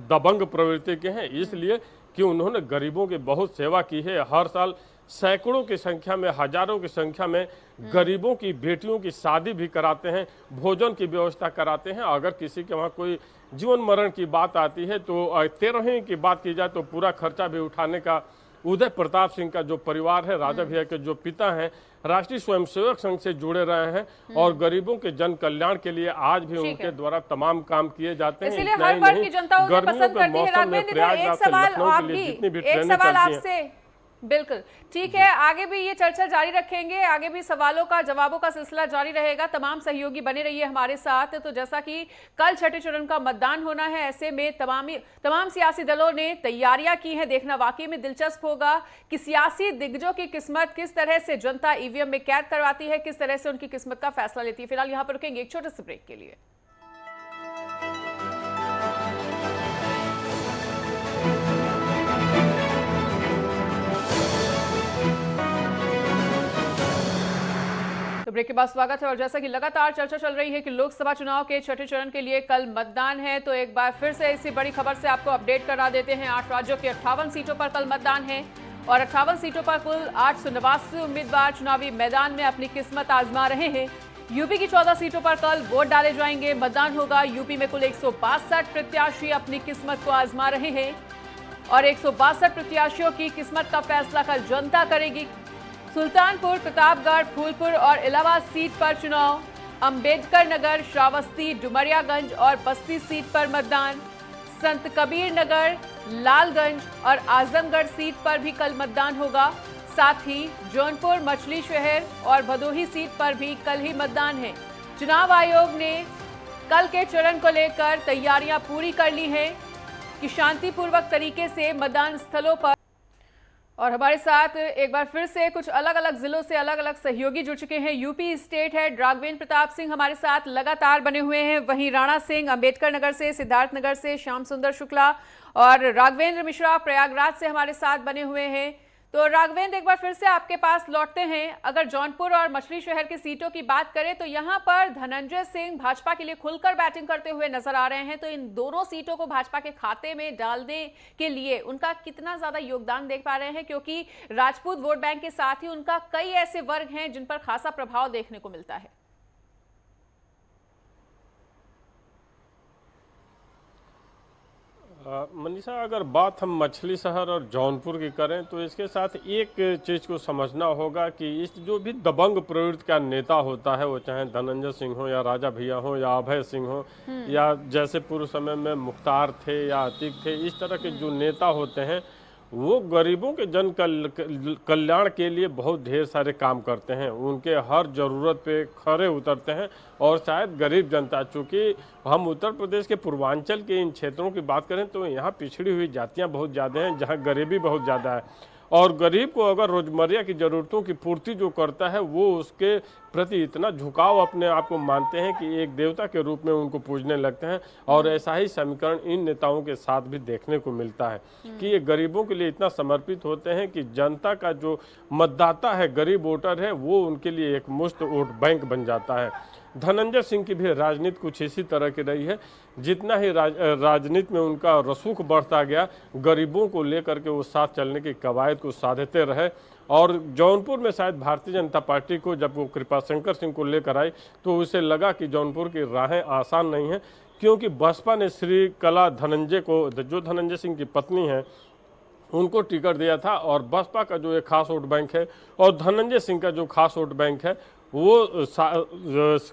दबंग प्रवृत्ति के हैं, इसलिए कि उन्होंने गरीबों की बहुत सेवा की है। हर साल सैकड़ों की संख्या में, हजारों की संख्या में गरीबों की बेटियों की शादी भी कराते हैं, भोजन की व्यवस्था कराते हैं। अगर किसी के वहाँ कोई जीवन मरण की बात आती है तो 13वीं की बात की जाए तो पूरा खर्चा भी उठाने का उदय प्रताप सिंह का जो परिवार है, राजा भैया के जो पिता हैं, राष्ट्रीय स्वयंसेवक संघ से जुड़े रहे हैं और गरीबों के जन कल्याण के लिए आज भी उनके द्वारा तमाम काम किए जाते हैं। इसलिए हर वर्ग की जनता उन्हें पसंद करती है। राघवेंद्र, एक सवाल आपसे। बिल्कुल ठीक है, आगे भी ये चर्चा जारी रखेंगे, आगे भी सवालों का जवाबों का सिलसिला जारी रहेगा। तमाम सहयोगी बने रहिए हमारे साथ। तो जैसा कि कल छठे चरण का मतदान होना है, ऐसे में तमाम सियासी दलों ने तैयारियां की हैं। देखना वाकई में दिलचस्प होगा कि सियासी दिग्गजों की किस्मत किस तरह से जनता ईवीएम में कैद करवाती है, किस तरह से उनकी किस्मत का फैसला लेती है। फिलहाल यहाँ पर रुकेंगे एक छोटे से ब्रेक के लिए। तो ब्रेक के बाद स्वागत है। और जैसा कि लगातार चर्चा चल रही है कि लोकसभा चुनाव के छठे चरण के लिए कल मतदान है, तो एक बार फिर से इसी बड़ी खबर से आपको अपडेट करा देते हैं। 8 राज्यों के 58 सीटों पर कल मतदान है और 58 सीटों पर कुल 889 उम्मीदवार चुनावी मैदान में अपनी किस्मत आजमा रहे हैं। यूपी की 14 सीटों पर कल वोट डाले जाएंगे, मतदान होगा। यूपी में कुल 162 प्रत्याशी अपनी किस्मत को आजमा रहे हैं और 162 प्रत्याशियों की किस्मत का फैसला कल जनता करेगी। सुल्तानपुर, प्रतापगढ़, फूलपुर और इलाहाबाद सीट पर चुनाव, अंबेडकर नगर, श्रावस्ती, डुमरियागंज और बस्ती सीट पर मतदान, संत कबीर नगर, लालगंज और आजमगढ़ सीट पर भी कल मतदान होगा। साथ ही जौनपुर, मछली शहर और भदोही सीट पर भी कल ही मतदान है। चुनाव आयोग ने कल के चरण को लेकर तैयारियां पूरी कर ली हैं कि शांतिपूर्वक तरीके से मतदान स्थलों पर। और हमारे साथ एक बार फिर से कुछ अलग अलग जिलों से अलग अलग सहयोगी जुड़ चुके हैं। UP state head Raghavendra Pratap Singh हमारे साथ लगातार बने हुए हैं, वहीं राणा सिंह अंबेडकर नगर से, सिद्धार्थ नगर से श्याम सुंदर शुक्ला और राघवेंद्र मिश्रा प्रयागराज से हमारे साथ बने हुए हैं। तो राघवेंद्र, एक बार फिर से आपके पास लौटते हैं। अगर जौनपुर और मछली शहर की सीटों की बात करें तो यहां पर धनंजय सिंह भाजपा के लिए खुलकर बैटिंग करते हुए नजर आ रहे हैं, तो इन दोनों सीटों को भाजपा के खाते में डालने के लिए उनका कितना ज्यादा योगदान देख पा रहे हैं, क्योंकि राजपूत वोट बैंक के साथ ही उनका कई ऐसे वर्ग हैं जिन पर खासा प्रभाव देखने को मिलता है। मनीषा, अगर बात हम मछली शहर और जौनपुर की करें तो इसके साथ एक चीज़ को समझना होगा कि इस जो भी दबंग प्रवृत्ति का नेता होता है, वो चाहे धनंजय सिंह हो या राजा भैया हो या अभय सिंह हो या जैसे पूर्व समय में मुख्तार थे या अतीक थे, इस तरह के जो नेता होते हैं वो गरीबों के जन कल्याण के लिए बहुत ढेर सारे काम करते हैं, उनके हर ज़रूरत पे खरे उतरते हैं। और शायद गरीब जनता, चूँकि हम उत्तर प्रदेश के पूर्वांचल के इन क्षेत्रों की बात करें तो यहाँ पिछड़ी हुई जातियाँ बहुत ज़्यादा हैं, जहाँ गरीबी बहुत ज़्यादा है और गरीब को अगर रोजमर्रा की ज़रूरतों की पूर्ति जो करता है वो उसके प्रति इतना झुकाव अपने आप को मानते हैं कि एक देवता के रूप में उनको पूजने लगते हैं। और ऐसा ही समीकरण इन नेताओं के साथ भी देखने को मिलता है कि ये गरीबों के लिए इतना समर्पित होते हैं कि जनता का जो मतदाता है, गरीब वोटर है, वो उनके लिए एक मुफ्त वोट बैंक बन जाता है। धनंजय सिंह की भी राजनीति कुछ इसी तरह की रही है। जितना ही राजनीति में उनका रसूख बढ़ता गया, गरीबों को लेकर के वो साथ चलने की कवायद को साधते रहे। और जौनपुर में शायद भारतीय जनता पार्टी को जब वो कृपाशंकर सिंह को लेकर आई तो उसे लगा कि जौनपुर की राहें आसान नहीं हैं, क्योंकि बसपा ने श्रीकला धनंजय को, जो धनंजय सिंह की पत्नी है, उनको टिकट दिया था। और बसपा का जो एक खास वोट बैंक है और धनंजय सिंह का जो खास वोट बैंक है वो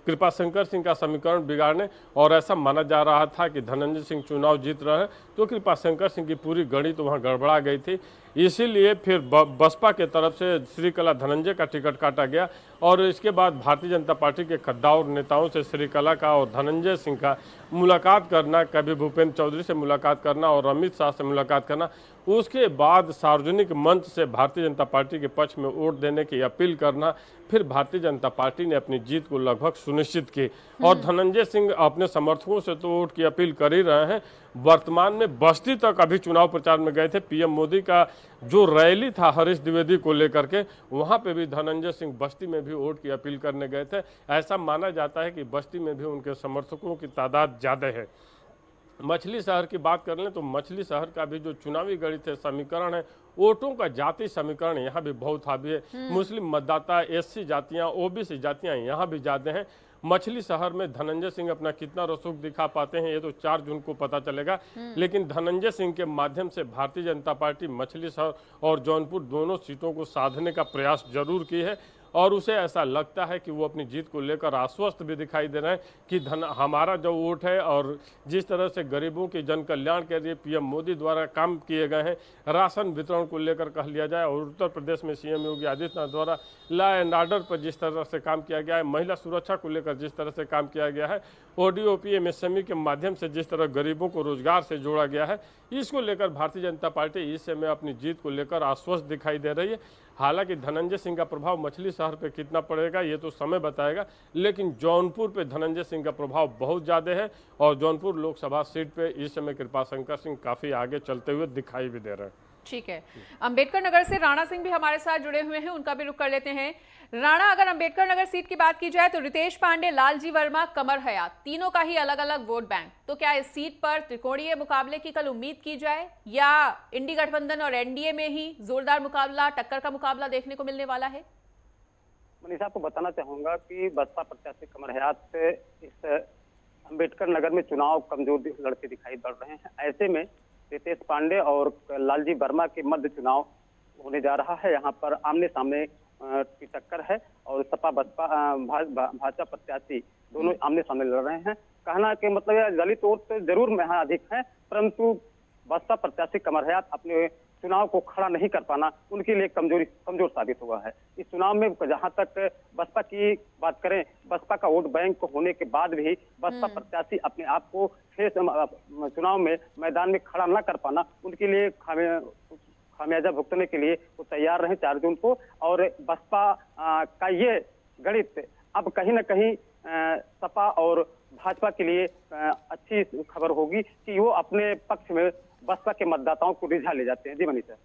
कृपाशंकर सिंह का समीकरण बिगाड़ने, और ऐसा माना जा रहा था कि धनंजय सिंह चुनाव जीत रहे हैं तो कृपाशंकर सिंह की पूरी गणित तो वहाँ गड़बड़ा गई थी। इसीलिए फिर बसपा के तरफ से श्रीकला धनंजय का टिकट काटा गया और इसके बाद भारतीय जनता पार्टी के कद्दावर नेताओं से श्रीकला का और धनंजय सिंह का मुलाकात करना, कभी भूपेंद्र चौधरी से मुलाकात करना और अमित शाह से मुलाकात करना, उसके बाद सार्वजनिक मंच से भारतीय जनता पार्टी के पक्ष में वोट देने की अपील करना, फिर भारतीय जनता पार्टी ने अपनी जीत को लगभग सुनिश्चित की। और धनंजय सिंह अपने समर्थकों से तो वोट की अपील कर ही रहे हैं, वर्तमान में बस्ती तक अभी चुनाव प्रचार में गए थे। पीएम मोदी का जो रैली था हरीश द्विवेदी को लेकर के, वहां पे भी धनंजय सिंह बस्ती में भी वोट की अपील करने गए थे। ऐसा माना जाता है कि बस्ती में भी उनके समर्थकों की तादाद ज़्यादा है। मछली शहर की बात कर लें तो मछली शहर का भी जो चुनावी गणित है, समीकरण है, वोटों का जाति समीकरण यहाँ भी बहुत हावी है। मुस्लिम मतदाता, एससी जातियाँ, ओबीसी जातियाँ यहाँ भी ज़्यादा हैं। मछली शहर में धनंजय सिंह अपना कितना रसूख दिखा पाते हैं ये तो 4 जून को पता चलेगा, लेकिन धनंजय सिंह के माध्यम से भारतीय जनता पार्टी मछली शहर और जौनपुर दोनों सीटों को साधने का प्रयास जरूर की है। और उसे ऐसा लगता है कि वो अपनी जीत को लेकर आश्वस्त भी दिखाई दे रहे हैं कि हमारा जो वोट है और जिस तरह से गरीबों के जन कल्याण के लिए पीएम मोदी द्वारा काम किए गए हैं, राशन वितरण को लेकर कह लिया जाए, और उत्तर प्रदेश में सीएम योगी आदित्यनाथ द्वारा लॉ एंड ऑर्डर पर जिस तरह से काम किया गया है, महिला सुरक्षा को लेकर जिस तरह से काम किया गया है, ओडीओपी एमएसएमई के माध्यम से जिस तरह गरीबों को रोजगार से जोड़ा गया है, इसको लेकर भारतीय जनता पार्टी इस समय अपनी जीत को लेकर आश्वस्त दिखाई दे रही है। हालांकि धनंजय सिंह का प्रभाव मछली शहर पे कितना पड़ेगा ये तो समय बताएगा, लेकिन जौनपुर पे धनंजय सिंह का प्रभाव बहुत ज़्यादा है और जौनपुर लोकसभा सीट पे इस समय कृपाशंकर सिंह काफ़ी आगे चलते हुए दिखाई भी दे रहे हैं। ठीक है, अंबेडकर नगर से राणा सिंह भी हमारे साथ जुड़े हुए हैं, उनका भी रुख कर लेते हैं। राणा, अगर अंबेडकर नगर सीट की बात की जाए तो रितेश पांडे, लालजी वर्मा, कमर हयात, तीनों का ही अलग अलग वोट बैंक, तो क्या इस सीट पर त्रिकोणीय मुकाबले की कल उम्मीद की जाए या इंडी गठबंधन और एनडीए में ही जोरदार मुकाबला, टक्कर का मुकाबला देखने को मिलने वाला है? मनीषा, आपको बताना चाहूंगा कि बसपा प्रत्याशी कमर हयात से इस अंबेडकर नगर में चुनाव कमजोर लड़के दिखाई पड़ रहे हैं। ऐसे में रितेश पांडे और लालजी वर्मा के मध्य चुनाव होने जा रहा है। यहाँ पर आमने सामने की टक्कर है और सपा बसपा भाजपा प्रत्याशी दोनों आमने सामने लड़ रहे हैं। कहना के मतलब है दलित वोट तो जरूर यहाँ अधिक है, परंतु बसपा प्रत्याशी कमर हयात अपने चुनाव को खड़ा नहीं कर पाना उनके लिए कमजोर साबित हुआ है। इस चुनाव में जहां तक बसपा की बात करें, बसपा का वोट बैंक होने के बाद भी बसपा प्रत्याशी अपने आप को फिर चुनाव में मैदान में खड़ा न कर पाना उनके लिए खामियाजा भुगतने के लिए वो तैयार रहे 4 जून को। और बसपा का ये गणित अब कहीं न कहीं सपा और भाजपा के लिए अच्छी खबर होगी कि वो अपने पक्ष में बसपा के मतदाताओं को रिझा ले जाते हैं। जी मनीषा।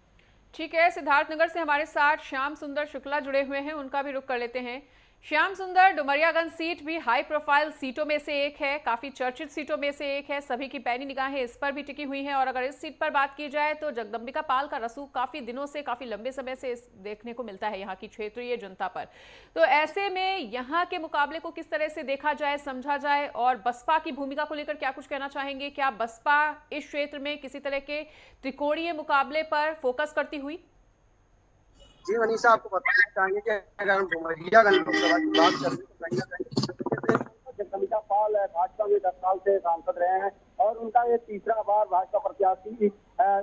ठीक है, सिद्धार्थनगर से हमारे साथ श्याम सुंदर शुक्ला जुड़े हुए हैं, उनका भी रुख कर लेते हैं। श्याम सुंदर, डुमरियागंज सीट भी हाई प्रोफाइल सीटों में से एक है, काफी चर्चित सीटों में से एक है, सभी की पैनी निगाहें इस पर भी टिकी हुई हैं। और अगर इस सीट पर बात की जाए तो जगदम्बिका पाल का रसूख काफी दिनों से, काफी लंबे समय से देखने को मिलता है यहाँ की क्षेत्रीय जनता पर। तो ऐसे में यहाँ के मुकाबले को किस तरह से देखा जाए, समझा जाए, और बसपा की भूमिका को लेकर क्या कुछ कहना चाहेंगे? क्या बसपा इस क्षेत्र में किसी तरह के त्रिकोणीय मुकाबले पर फोकस करती हुई? जी मनीषा, आपको बताना चाहेंगे कि अगर हम डुमरियागंज लोकसभा की बात करें तो कहीं ना कहीं जगदम्बिका पाल भाजपा में 10 साल से सांसद रहे हैं और उनका ये तीसरा बार भाजपा प्रत्याशी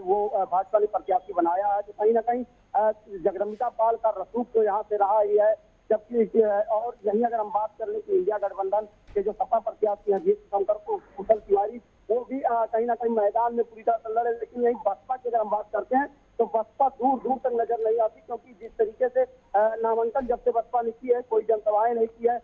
वो भाजपा ने प्रत्याशी बनाया है। तो कहीं ना कहीं जगदम्बिका पाल का रसूख तो यहाँ से रहा ही है। जबकि और यही अगर हम बात कर लें कि इंडिया गठबंधन के जो सपा प्रत्याशी हैं जीत शंकर को कुशल तिवारी, वो भी कहीं ना कहीं मैदान में पूरी तरह से लड़े। लेकिन यही बसपा की अगर हम बात करते हैं तो बसपा दूर दूर तक नजर नहीं आती, क्योंकि जिस तरीके से नामांकन जब से बसपा ने की है, कोई जनसभाएं नहीं की है,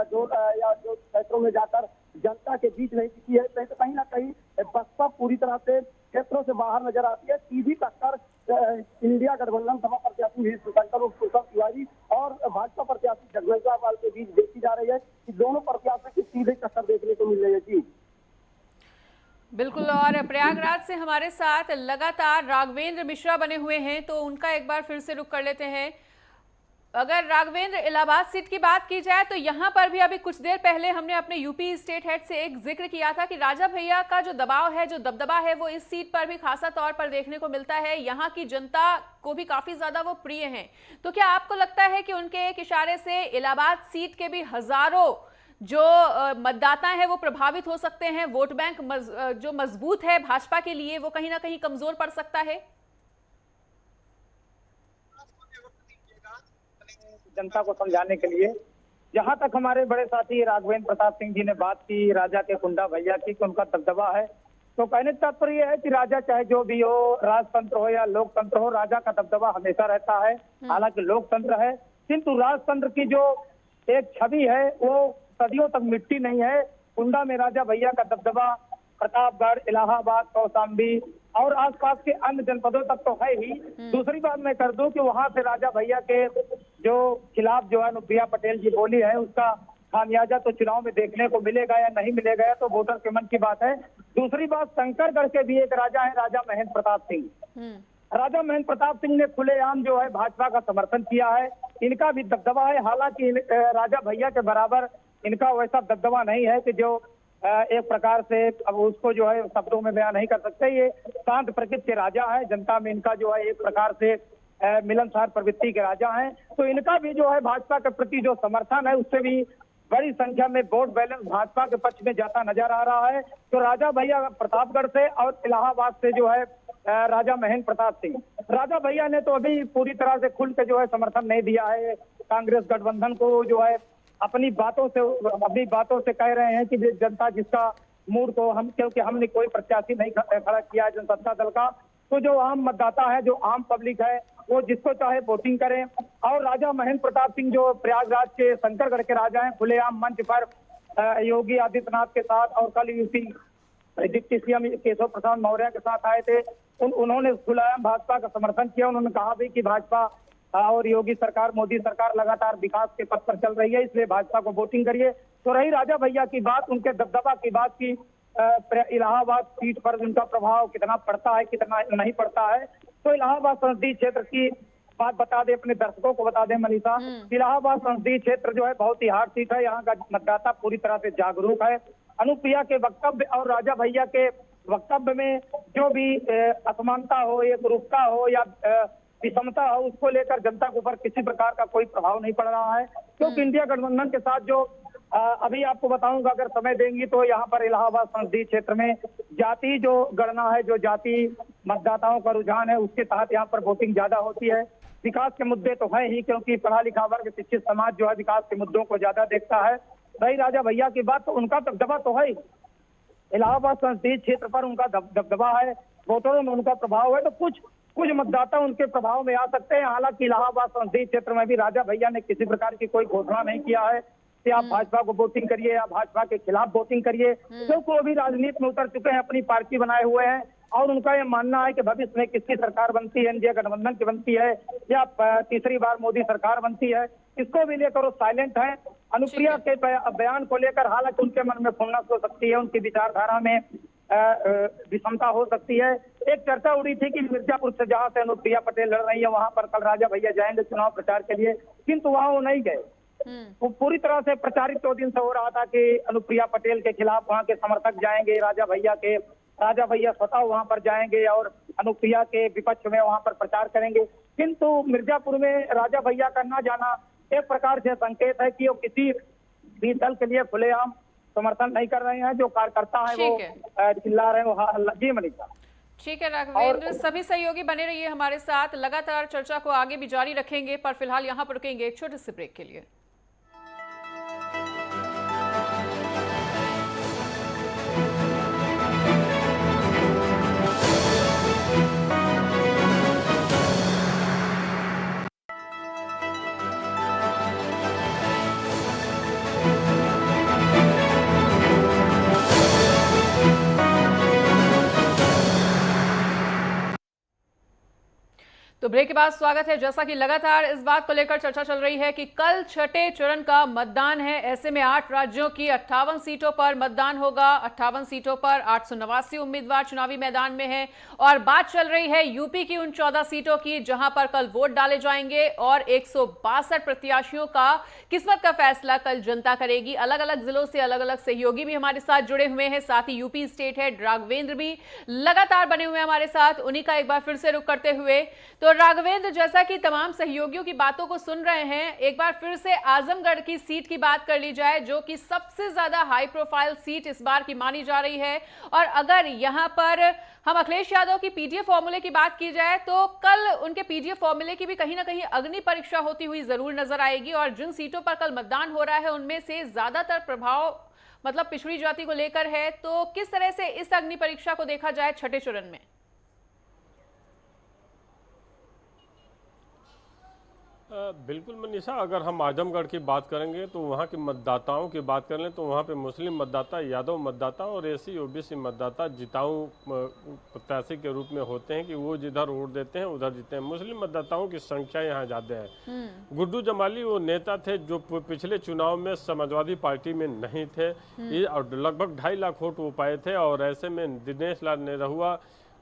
जो क्षेत्रों में जाकर जनता के बीच नहीं की है, तो कहीं ना कहीं बसपा पूरी तरह से क्षेत्रों से बाहर नजर आती है। सीधी टक्कर इंडिया गठबंधन सपा प्रत्याशी शंकर कुशल तिवारी और भाजपा प्रत्याशी जगदम्बिका पाल के बीच देखी जा रही है कि दोनों प्रत्याशी की सीधे टक्कर देखने को मिल रही है। जी बिल्कुल। और प्रयागराज से हमारे साथ लगातार राघवेंद्र मिश्रा बने हुए हैं, तो उनका एक बार फिर से रुख कर लेते हैं। अगर राघवेंद्र, इलाहाबाद सीट की बात की जाए तो यहां पर भी अभी कुछ देर पहले हमने अपने यूपी स्टेट हेड से एक जिक्र किया था कि राजा भैया का जो दबाव है, जो दबदबा है, वो इस सीट पर भी खासा तौर पर देखने को मिलता है। यहाँ की जनता को भी काफी ज्यादा वो प्रिय हैं। तो क्या आपको लगता है कि उनके एक इशारे से इलाहाबाद सीट के भी हजारों जो मतदाता हैं वो प्रभावित हो सकते हैं? वोट बैंक जो मजबूत है भाजपा के लिए, वो कहीं ना कहीं कमजोर पड़ सकता है? जनता को समझाने के लिए, जहां तक हमारे बड़े साथी राघवेंद्र प्रताप सिंह जी ने बात की राजा के कुंडा भैया की, कि उनका दबदबा है, तो कहने का तात्पर्य है कि राजा चाहे जो भी हो, राजतंत्र हो या लोकतंत्र हो, राजा का दबदबा हमेशा रहता है। हालांकि लोकतंत्र है, किंतु राजतंत्र की जो एक छवि है वो सदियों तक मिटती नहीं है। कुंडा में राजा भैया का दबदबा प्रतापगढ़, इलाहाबाद, कौशाम्बी और आसपास के अन्य जनपदों तक तो है ही। दूसरी बात मैं कर दूं कि वहां से राजा भैया के जो खिलाफ जो है अनुप्रिया पटेल जी बोली है, उसका खामियाजा तो चुनाव में देखने को मिलेगा या नहीं मिलेगा, तो वोटर के मन की बात है। दूसरी बात, शंकरगढ़ के भी एक राजा है, राजा महेंद्र प्रताप सिंह। राजा महेंद्र प्रताप सिंह ने खुलेआम जो है भाजपा का समर्थन किया है। इनका भी दबदबा है। हालांकि राजा भैया के बराबर इनका वैसा दबदबा नहीं है कि जो एक प्रकार से, अब उसको जो है शब्दों में बयान नहीं कर सकते। ये शांत प्रकृति के राजा है। जनता में इनका जो है एक प्रकार से मिलनसार प्रवृत्ति के राजा हैं। तो इनका भी जो है भाजपा के प्रति जो समर्थन है, उससे भी बड़ी संख्या में वोट बैलेंस भाजपा के पक्ष में जाता नजर आ रहा है। तो राजा भैया प्रतापगढ़ से और इलाहाबाद से जो है राजा महेंद्र प्रताप सिंह। राजा भैया ने तो अभी पूरी तरह से खुल के जो है समर्थन नहीं दिया है कांग्रेस गठबंधन को। जो है अपनी बातों से कह रहे हैं कि जनता जिसका मूड को हम, क्योंकि हमने कोई प्रत्याशी नहीं खड़ा किया है जनसत्ता दल का, तो जो आम मतदाता है, जो आम पब्लिक है, वो जिसको चाहे वोटिंग करें। और राजा महेंद्र प्रताप सिंह जो प्रयागराज के शंकरगढ़ के राजा हैं, खुलेआम मंच पर योगी आदित्यनाथ के साथ और कल UP deputy CM Keshav Prasad Maurya के साथ आए थे। उन्होंने खुलेआम भाजपा का समर्थन किया। उन्होंने कहा भी कि भाजपा और योगी सरकार, मोदी सरकार लगातार विकास के पथ पर चल रही है, इसलिए भाजपा को वोटिंग करिए। तो रही राजा भैया की बात, उनके दबदबा की बात की इलाहाबाद सीट पर उनका प्रभाव कितना पड़ता है, कितना नहीं पड़ता है। तो इलाहाबाद संसदीय क्षेत्र की बात बता दे, अपने दर्शकों को बता दें मनीषा। इलाहाबाद संसदीय क्षेत्र जो है बहुत ही हार्ड सीट है। यहाँ का मतदाता पूरी तरह से जागरूक है। अनुप्रिया के वक्तव्य और राजा भैया के वक्तव्य में जो भी असमानता हो, एकरूपता हो या विषमता हो, उसको लेकर जनता के ऊपर किसी प्रकार का कोई प्रभाव नहीं पड़ रहा है। क्योंकि इंडिया गठबंधन के साथ जो अभी आपको बताऊंगा, अगर समय देंगी तो यहाँ पर इलाहाबाद संसदीय क्षेत्र में जाति जो गणना है, जो जाति मतदाताओं का रुझान है, उसके तहत यहाँ पर वोटिंग ज्यादा होती है। विकास के मुद्दे तो है ही, क्योंकि पढ़ा लिखा वर्ग, शिक्षित समाज जो है विकास के मुद्दों को ज्यादा देखता है। रही राजा भैया की बात, तो उनका दबदबा तो है, इलाहाबाद संसदीय क्षेत्र पर उनका दबदबा है, वोटरों में उनका प्रभाव है। तो कुछ मतदाता उनके प्रभाव में आ सकते हैं। हालांकि इलाहाबाद संसदीय क्षेत्र में भी राजा भैया ने किसी प्रकार की कोई घोषणा नहीं किया है कि आप भाजपा को वोटिंग करिए या भाजपा के खिलाफ वोटिंग करिए, क्योंकि वो भी राजनीति में उतर चुके हैं, अपनी पार्टी बनाए हुए हैं। और उनका ये मानना है कि भविष्य में किसकी सरकार बनती है, एनडीए गठबंधन की बनती है या तीसरी बार मोदी सरकार बनती है, इसको भी लेकर वो साइलेंट है। अनुप्रिया के बयान को लेकर हालांकि उनके मन में खुन्नस हो सकती है, उनकी विचारधारा में विषमता हो सकती है। एक चर्चा उड़ी थी कि मिर्जापुर से जहां से अनुप्रिया पटेल लड़ रही है, वहां पर कल राजा भैया जाएंगे चुनाव प्रचार के लिए, किंतु वहां वो नहीं गए। वो पूरी तरह से प्रचारित 2 दिन से हो रहा था कि अनुप्रिया पटेल के खिलाफ वहां के समर्थक जाएंगे, राजा भैया स्वतः वहां पर जाएंगे और अनुप्रिया के विपक्ष में वहां पर प्रचार करेंगे। किंतु मिर्जापुर में राजा भैया का न जाना एक प्रकार से संकेत है कि वो किसी भी दल के लिए खुलेआम समर्थन नहीं कर रहे हैं। जो कार्यकर्ता है वो चिल्ला रहे हैं, वो जी मनीषा। ठीक है राघवेंद्र, सभी सहयोगी बने रहिए हमारे साथ, लगातार चर्चा को आगे भी जारी रखेंगे, पर फिलहाल यहाँ पर रुकेंगे एक छोटे से ब्रेक के लिए। तो ब्रेक के बाद स्वागत है। जैसा कि लगातार इस बात को लेकर चर्चा चल रही है कि कल छठे चरण का मतदान है। ऐसे में 8 राज्यों की 58 सीटों पर मतदान होगा। 58 सीटों पर 889 उम्मीदवार चुनावी मैदान में हैं और बात चल रही है यूपी की उन 14 सीटों की जहां पर कल वोट डाले जाएंगे और 162 प्रत्याशियों का किस्मत का फैसला कल जनता करेगी। अलग अलग जिलों से अलग अलग सहयोगी भी हमारे साथ जुड़े हुए हैं। साथ ही यूपी स्टेट हेड राघवेंद्र भी लगातार बने हुए हैं हमारे साथ। उन्हीं का एक बार फिर से रुख करते हुए, तो राघवेंद्र, जैसा कि तमाम सहयोगियों की बातों को सुन रहे हैं, एक बार फिर से आजमगढ़ की सीट की बात कर ली जाए, जो कि सबसे ज्यादा हाई प्रोफाइल सीट इस बार की मानी जा रही है। और अगर यहां पर हम अखिलेश यादव की पीडीएफ फॉर्मूले की बात की जाए तो कल उनके पीडीएफ फॉर्मूले की भी कहीं ना कहीं अग्नि परीक्षा होती हुई जरूर नजर आएगी। और जिन सीटों पर कल मतदान हो रहा है उनमें से ज्यादातर प्रभाव मतलब पिछड़ी जाति को लेकर है। तो किस तरह से इस अग्नि परीक्षा को देखा जाए छठे चरण में? बिल्कुल मनीषा, अगर हम आजमगढ़ की बात करेंगे तो वहाँ के मतदाताओं की बात करें तो वहाँ पे मुस्लिम मतदाता, यादव मतदाता और एसी ओबीसी मतदाता जिताऊ प्रत्याशी के रूप में होते हैं कि वो जिधर वोट देते हैं उधर जीते हैं। मुस्लिम मतदाताओं की संख्या यहाँ ज़्यादा है। गुड्डू जमाली वो नेता थे जो पिछले चुनाव में समाजवादी पार्टी में नहीं थे, ये लगभग 2.5 लाख वोट वो पाए थे। और ऐसे में दिनेश लाल निरहुआ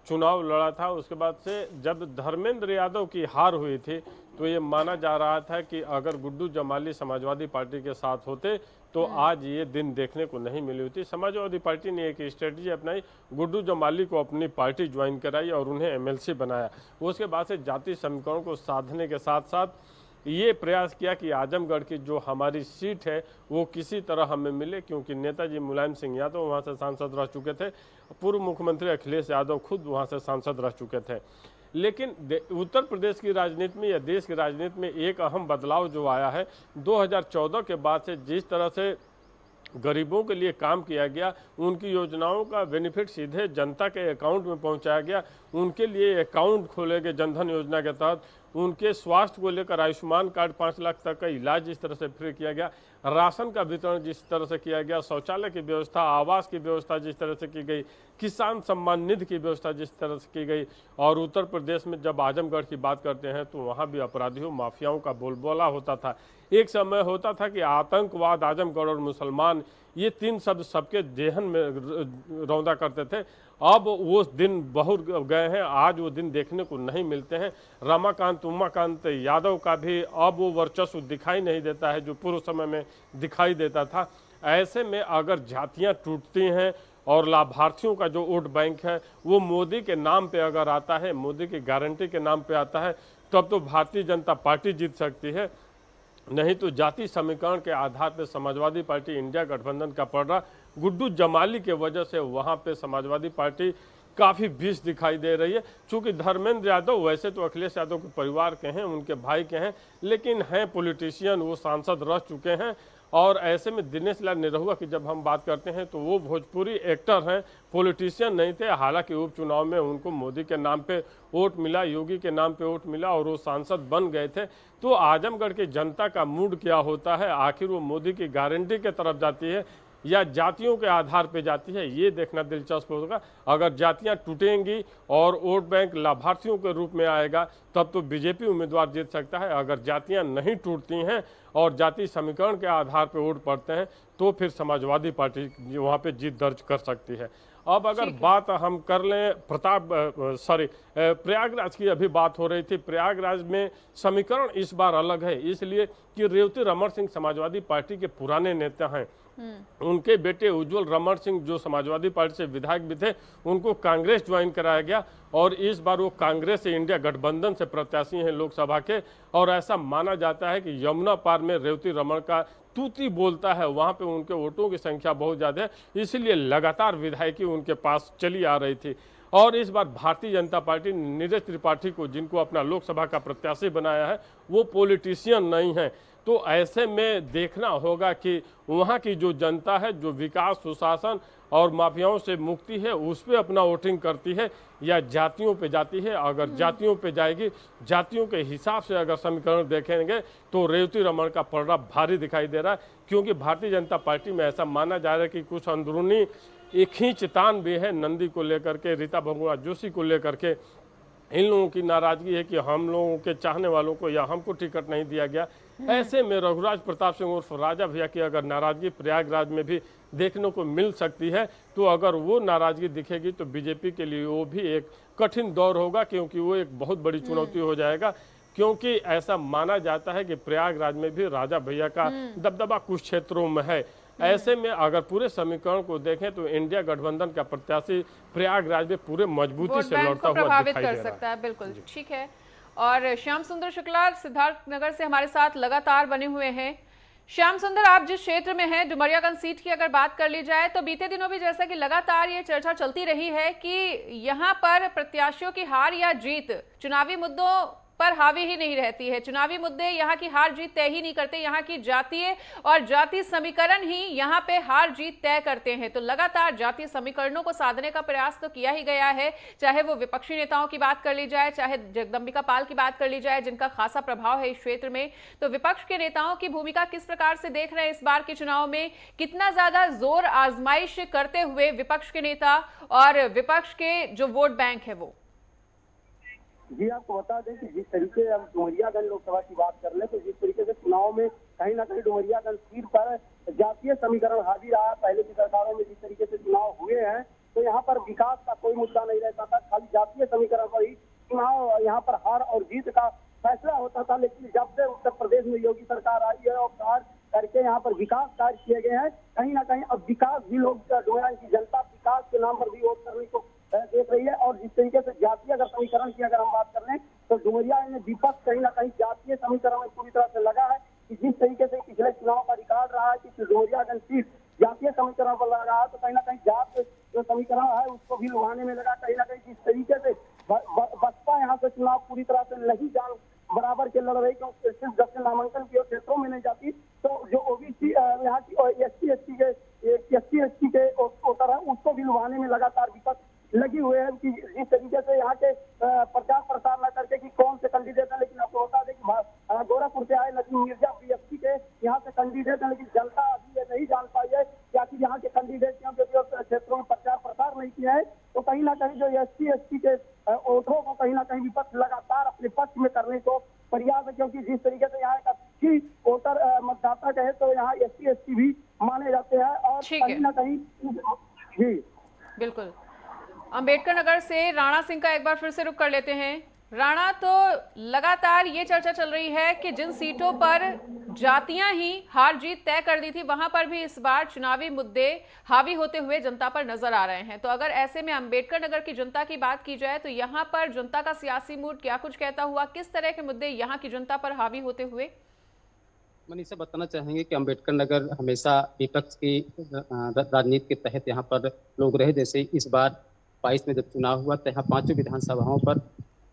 चुनाव लड़ा था। उसके बाद से जब धर्मेंद्र यादव की हार हुई थी तो ये माना जा रहा था कि अगर गुड्डू जमाली समाजवादी पार्टी के साथ होते तो आज ये दिन देखने को नहीं मिली होती। समाजवादी पार्टी ने एक स्ट्रेटजी अपनाई, गुड्डू जमाली को अपनी पार्टी ज्वाइन कराई और उन्हें एमएलसी बनाया। उसके बाद से जाति समीकरण को साधने के साथ साथ ये प्रयास किया कि आजमगढ़ की जो हमारी सीट है वो किसी तरह हमें मिले, क्योंकि नेताजी मुलायम सिंह यादव वहाँ से सांसद रह चुके थे, पूर्व मुख्यमंत्री अखिलेश यादव खुद वहाँ से सांसद रह चुके थे। लेकिन उत्तर प्रदेश की राजनीति में या देश की राजनीति में एक अहम बदलाव जो आया है 2014 के बाद से, जिस तरह से गरीबों के लिए काम किया गया, उनकी योजनाओं का बेनिफिट सीधे जनता के अकाउंट में पहुंचाया गया, उनके लिए अकाउंट खोले गए जनधन योजना के तहत, उनके स्वास्थ्य को लेकर आयुष्मान कार्ड 5 लाख तक का इलाज जिस तरह से फ्री किया गया, राशन का वितरण जिस तरह से किया गया, शौचालय की व्यवस्था, आवास की व्यवस्था जिस तरह से की गई, किसान सम्मान निधि की व्यवस्था जिस तरह से की गई। और उत्तर प्रदेश में जब आजमगढ़ की बात करते हैं तो वहाँ भी अपराधियों माफियाओं का बोलबाला होता था। एक समय होता था कि आतंकवाद, आजमगढ़ और मुसलमान, ये 3 शब्द सबके जेहन में रौंदा करते थे। अब वो दिन बहुत गए हैं, आज वो दिन देखने को नहीं मिलते हैं। रमाकांत उमाकांत यादव का भी अब वो वर्चस्व दिखाई नहीं देता है जो पूर्व समय में दिखाई देता था। ऐसे में अगर जातियां टूटती हैं और लाभार्थियों का जो वोट बैंक है वो मोदी के नाम पे अगर आता है, मोदी की गारंटी के नाम पे आता है, तब तो भारतीय जनता पार्टी जीत सकती है। नहीं तो जाति समीकरण के आधार पर समाजवादी पार्टी इंडिया गठबंधन का पलड़ा गुड्डू जमाली के वजह से वहां पे समाजवादी पार्टी काफ़ी बीच दिखाई दे रही है। चूंकि धर्मेंद्र यादव वैसे तो अखिलेश यादव के परिवार के हैं, उनके भाई के हैं, लेकिन हैं पॉलिटिशियन, वो सांसद रह चुके हैं। और ऐसे में दिनेश लाल निरहुआ की जब हम बात करते हैं तो वो भोजपुरी एक्टर हैं, पॉलिटिशियन नहीं थे। हालांकि उपचुनाव में उनको मोदी के नाम पे वोट मिला, योगी के नाम पे वोट मिला और वो सांसद बन गए थे। तो आजमगढ़ की जनता का मूड क्या होता है, आखिर वो मोदी की गारंटी के तरफ जाती है या जातियों के आधार पे जाती है, ये देखना दिलचस्प होगा। अगर जातियां टूटेंगी और वोट बैंक लाभार्थियों के रूप में आएगा तब तो बीजेपी उम्मीदवार जीत सकता है। अगर जातियां नहीं टूटती हैं और जाति समीकरण के आधार पर वोट पड़ते हैं तो फिर समाजवादी पार्टी वहाँ पे जीत दर्ज कर सकती है। अब अगर बात हम कर लें प्रयागराज की, अभी बात हो रही थी, प्रयागराज में समीकरण इस बार अलग है, इसलिए कि रेवती रमण सिंह समाजवादी पार्टी के पुराने नेता हैं। उनके बेटे उज्जवल रमण सिंह जो समाजवादी पार्टी से विधायक भी थे, उनको कांग्रेस ज्वाइन कराया गया और इस बार वो कांग्रेस से इंडिया गठबंधन से प्रत्याशी हैं लोकसभा के। और ऐसा माना जाता है कि यमुना पार में रेवती रमण का तूती बोलता है, वहां पे उनके वोटों की संख्या बहुत ज्यादा है, इसलिए लगातार विधायकी उनके पास चली आ रही थी। और इस बार भारतीय जनता पार्टी नीरज त्रिपाठी को, जिनको अपना लोकसभा का प्रत्याशी बनाया है, वो पॉलिटिशियन नहीं है। तो ऐसे में देखना होगा कि वहाँ की जो जनता है, जो विकास, सुशासन और माफियाओं से मुक्ति है, उस पर अपना वोटिंग करती है या जातियों पे जाती है। अगर जातियों पे जाएगी, जातियों के हिसाब से अगर समीकरण देखेंगे तो रेवती रमण का पलड़ा भारी दिखाई दे रहा है, क्योंकि भारतीय जनता पार्टी में ऐसा माना जा रहा है कि कुछ अंदरूनी एक खींचतान भी है नंदी को लेकर के, रीता बहुगुणा जोशी को लेकर के। इन लोगों की नाराजगी है कि हम लोगों के चाहने वालों को या हमको टिकट नहीं दिया गया। ऐसे में रघुराज प्रताप सिंह उर्फ राजा भैया की अगर नाराजगी प्रयागराज में भी देखने को मिल सकती है, तो अगर वो नाराजगी दिखेगी तो बीजेपी के लिए वो भी एक कठिन दौर होगा, क्योंकि वो एक बहुत बड़ी चुनौती हो जाएगा। क्योंकि ऐसा माना जाता है कि प्रयागराज में भी राजा भैया का दबदबा कुछ क्षेत्रों में है। ऐसे में अगर पूरे समीकरण को देखें तो इंडिया गठबंधन का प्रत्याशी प्रयागराज में पूरे मजबूती वोट से बैंक लड़ता को हुआ प्रभावित दिखाई कर दे रहा सकता है। बिल्कुल ठीक है। और श्याम सुंदर शुक्ला सिद्धार्थनगर से हमारे साथ लगातार बने हुए हैं। श्याम सुंदर, आप जिस क्षेत्र में हैं, डुमरियागंज सीट की अगर बात कर ली जाए तो बीते दिनों भी जैसा कि लगातार ये चर्चा चलती रही है कि यहाँ पर प्रत्याशियों की हार या जीत चुनावी मुद्दों पर हावी ही नहीं रहती है। चुनावी मुद्दे यहाँ की हार जीत तय ही नहीं करते, यहाँ की जातीय और जाति समीकरण ही यहाँ पे हार जीत तय करते हैं। तो लगातार जातीय समीकरणों को साधने का प्रयास तो किया ही गया है, चाहे वो विपक्षी नेताओं की बात कर ली जाए, चाहे जगदम्बिका पाल की बात कर ली जाए, जिनका खासा प्रभाव है इस क्षेत्र में। तो विपक्ष के नेताओं की भूमिका किस प्रकार से देख रहे हैं इस बार के चुनाव में? कितना ज्यादा जोर आजमाइश करते हुए विपक्ष के नेता और विपक्ष के जो वोट बैंक है वो? जी, आपको बता दें कि जिस तरीके हम डुमरियागंज लोकसभा की बात कर ले, तो जिस तरीके से चुनाव में कहीं ना कहीं डुमरियागंज सीट पर जातीय समीकरण हावी रहा। पहले की सरकारों में जिस तरीके से चुनाव हुए हैं, तो यहाँ पर विकास का कोई मुद्दा नहीं रहता था, खाली जातीय समीकरण पर ही चुनाव, यहाँ पर हार और जीत का फैसला होता था। लेकिन जब से उत्तर प्रदेश में योगी सरकार आई है और कार्य करके यहाँ पर विकास कार्य किए गए हैं, कहीं ना कहीं अब विकास भी लोग, डुमरिया की जनता विकास के नाम पर भी वोट करने को देख रही है। और जिस तरीके से जातीय अगर समीकरण की अगर हम बात कर लें, तो डुमरिया में विपक्ष कहीं ना कहीं जातीय समीकरण में पूरी तरह से लगा है कि जिस तरीके से पिछले चुनाव का रिकॉर्ड रहा है कि डुमरियागंज सीट जातीय समीकरण पर लगा है, तो कहीं ना कहीं जात जो समीकरण है उसको भी लुभाने में लगा। कहीं ना कहीं जिस तरीके से बसपा यहाँ से चुनाव पूरी तरह से नहीं जान बराबर के लड़ रही, क्योंकि सिर्फ जब से नामांकन की क्षेत्रों में नहीं जाती, तो जो ओबीसी यहाँ की एससी के वोटर है उसको भी लुभाने में लगातार विपक्ष लगी हुए है कि जिस तरीके से यहाँ के प्रचार प्रसार न करके कि कौन से कैंडिडेट है। लेकिन आपको बता दें कि गोरखपुर से आए नजीम मिर्जा बीएसपी के यहाँ से कैंडिडेट है, लेकिन जनता अभी ये नहीं जान पाई है कि आखिर यहाँ के कैंडिडेट यहाँ पे क्षेत्रों में प्रचार प्रसार नहीं किया है। तो कहीं ना कहीं जो एससी के वोटरों को कहीं ना कहीं विपक्ष लगातार अपने पक्ष में करने को प्रयास है, क्योंकि जिस तरीके से यहाँ एक अच्छी वोटर मतदाता कहे तो यहाँ एससी भी माने जाते हैं। और कहीं ना कहीं जी बिल्कुल। अंबेडकर नगर से राणा सिंह का एक बार फिर से रुख कर लेते हैं। राणा, तो लगातार ये चर्चा चल रही है कि जिन सीटों पर जातियां ही हार जीत तय कर दी थी, वहां पर भी इस बार चुनावी मुद्दे हावी होते हुए जनता पर नजर आ रहे हैं। तो अगर ऐसे में अंबेडकर नगर की जनता की बात की जाए तो यहाँ पर जनता का सियासी मूड क्या कुछ कहता हुआ, किस तरह के मुद्दे यहाँ की जनता पर हावी होते हुए? मनीषा, बताना चाहेंगे कि अंबेडकर नगर हमेशा विपक्ष की राजनीति के तहत यहाँ पर लोग रहे। जैसे इस बार 22 में जब चुनाव हुआ तो यहाँ 5 विधानसभाओं पर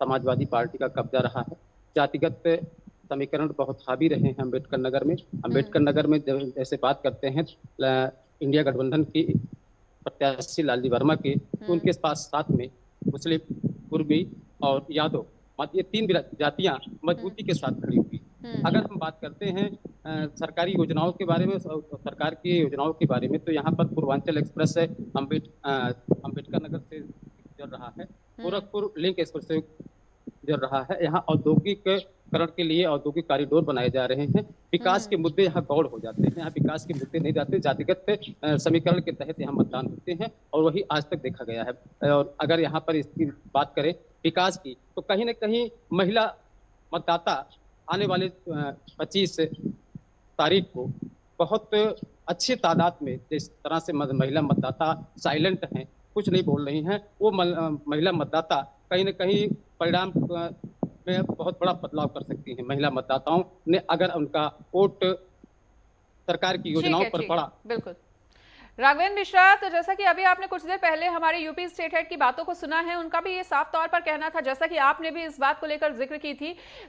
समाजवादी पार्टी का कब्जा रहा है। जातिगत समीकरण बहुत हावी रहे हैं अंबेडकर नगर में। अंबेडकर नगर में जैसे बात करते हैं इंडिया गठबंधन की प्रत्याशी लालजी वर्मा के, तो उनके पास साथ में मुस्लिम, कुर्मी और यादव, ये 3 जातियां मजबूती के साथ खड़ी हुई। अगर हम बात करते हैं सरकारी योजनाओं के बारे में, सरकार की योजनाओं के बारे में, तो यहाँ पर पूर्वांचल एक्सप्रेस अंबेडकर नगर से गुजर रहा है, गोरखपुर लिंक एक्सप्रेस से गुजर रहा है। यहाँ औद्योगिकरण के लिए औद्योगिक कॉरिडोर बनाए जा रहे हैं। विकास के मुद्दे यहाँ गौड़ हो जाते हैं, यहाँ विकास के मुद्दे नहीं जाते, जातिगत समीकरण के तहत यहाँ मतदान होते हैं और वही आज तक देखा गया है। और अगर यहाँ पर इसकी बात करें विकास की, तो कहीं न कहीं महिला मतदाता आने वाले 25 तारीख को बहुत अच्छी तादाद में, जिस तरह से महिला मतदाता साइलेंट हैं, कुछ नहीं बोल रही हैं, वो महिला मतदाता कहीं न कहीं परिणाम में बहुत बड़ा बदलाव कर सकती हैं। महिला मतदाताओं ने अगर उनका वोट सरकार की योजनाओं पर पड़ा। बिल्कुल। राघवेंद्र मिश्रा, तो जैसा कि अभी आपने कुछ देर पहले हमारे यूपी स्टेट हेड की बातों को सुना है, उनका भी ये साफ तौर पर कहना था, जैसा कि आपने भी इस बात को लेकर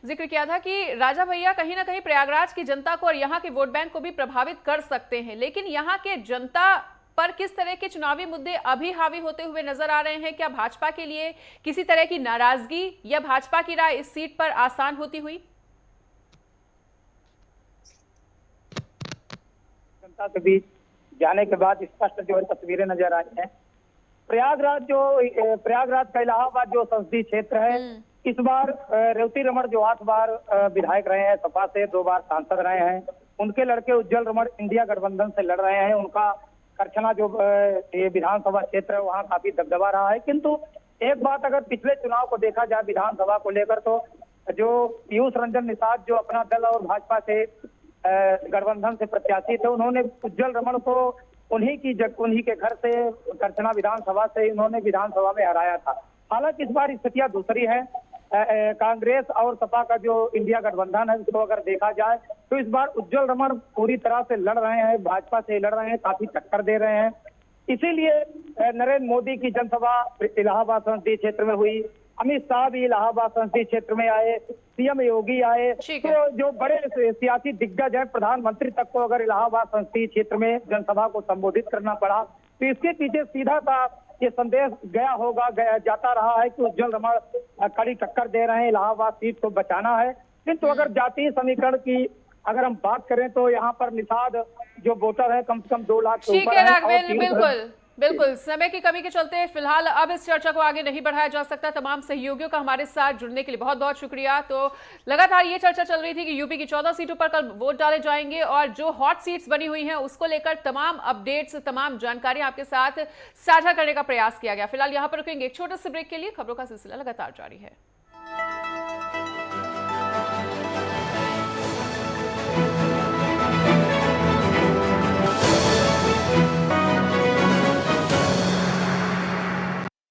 जिक्र किया था कि राजा भैया कहीं ना कहीं प्रयागराज की जनता को और यहाँ के वोट बैंक को भी प्रभावित कर सकते हैं। लेकिन यहाँ के जनता पर किस तरह के चुनावी मुद्दे अभी हावी होते हुए नजर आ रहे हैं? क्या भाजपा के लिए किसी तरह की नाराजगी या भाजपा की राय इस सीट पर आसान होती हुई? जनता के बीच जाने के बाद स्पष्ट जो तस्वीरें नजर आई हैं, प्रयागराज का इलाहाबाद जो संसदीय क्षेत्र है, इस बार रेवती रमण जो 8 बार विधायक रहे हैं, सपा से 2 बार सांसद रहे हैं, उनके लड़के उज्जवल रमण इंडिया गठबंधन से लड़ रहे हैं। उनका करछना जो ये विधानसभा क्षेत्र है वहाँ काफी दबदबा रहा है। किंतु एक बात अगर पिछले चुनाव को देखा जाए विधानसभा को लेकर, तो जो पीयूष रंजन निषाद जो अपना दल और भाजपा से गठबंधन से प्रत्याशी थे, उन्होंने उज्जवल रमण को उन्हीं के घर से करछना विधानसभा से उन्होंने विधानसभा में हराया था। हालांकि इस बार स्थितियां दूसरी है। कांग्रेस और सपा का जो इंडिया गठबंधन है उसको अगर देखा जाए तो इस बार उज्जवल रमण पूरी तरह से लड़ रहे हैं, भाजपा से लड़ रहे हैं, काफी टक्कर दे रहे हैं। इसीलिए नरेंद्र मोदी की जनसभा इलाहाबाद संसदीय क्षेत्र में हुई, अमित शाह भी इलाहाबाद संसदीय क्षेत्र में आए, सीएम योगी आए, तो जो बड़े सियासी दिग्गज हैं, प्रधानमंत्री तक को अगर इलाहाबाद संसदीय क्षेत्र में जनसभा को संबोधित करना पड़ा तो इसके पीछे सीधा सा ये संदेश जाता रहा है कि उज्जवल रमण कड़ी टक्कर दे रहे हैं, इलाहाबाद सीट को बचाना है। किंतु अगर जातीय समीकरण की अगर हम बात करें तो यहाँ पर निषाद जो वोटर है कम से कम 2 लाख से ऊपर है। बिल्कुल समय की कमी के चलते फिलहाल अब इस चर्चा को आगे नहीं बढ़ाया जा सकता। तमाम सहयोगियों का हमारे साथ जुड़ने के लिए बहुत बहुत शुक्रिया। तो लगातार ये चर्चा चल रही थी कि यूपी की 14 सीटों पर कल वोट डाले जाएंगे और जो हॉट सीट्स बनी हुई हैं उसको लेकर तमाम अपडेट्स, तमाम जानकारी आपके साथ साझा करने का प्रयास किया गया। फिलहाल यहाँ पर रुकेंगे एक छोटे से ब्रेक के लिए। खबरों का सिलसिला लगातार जारी है।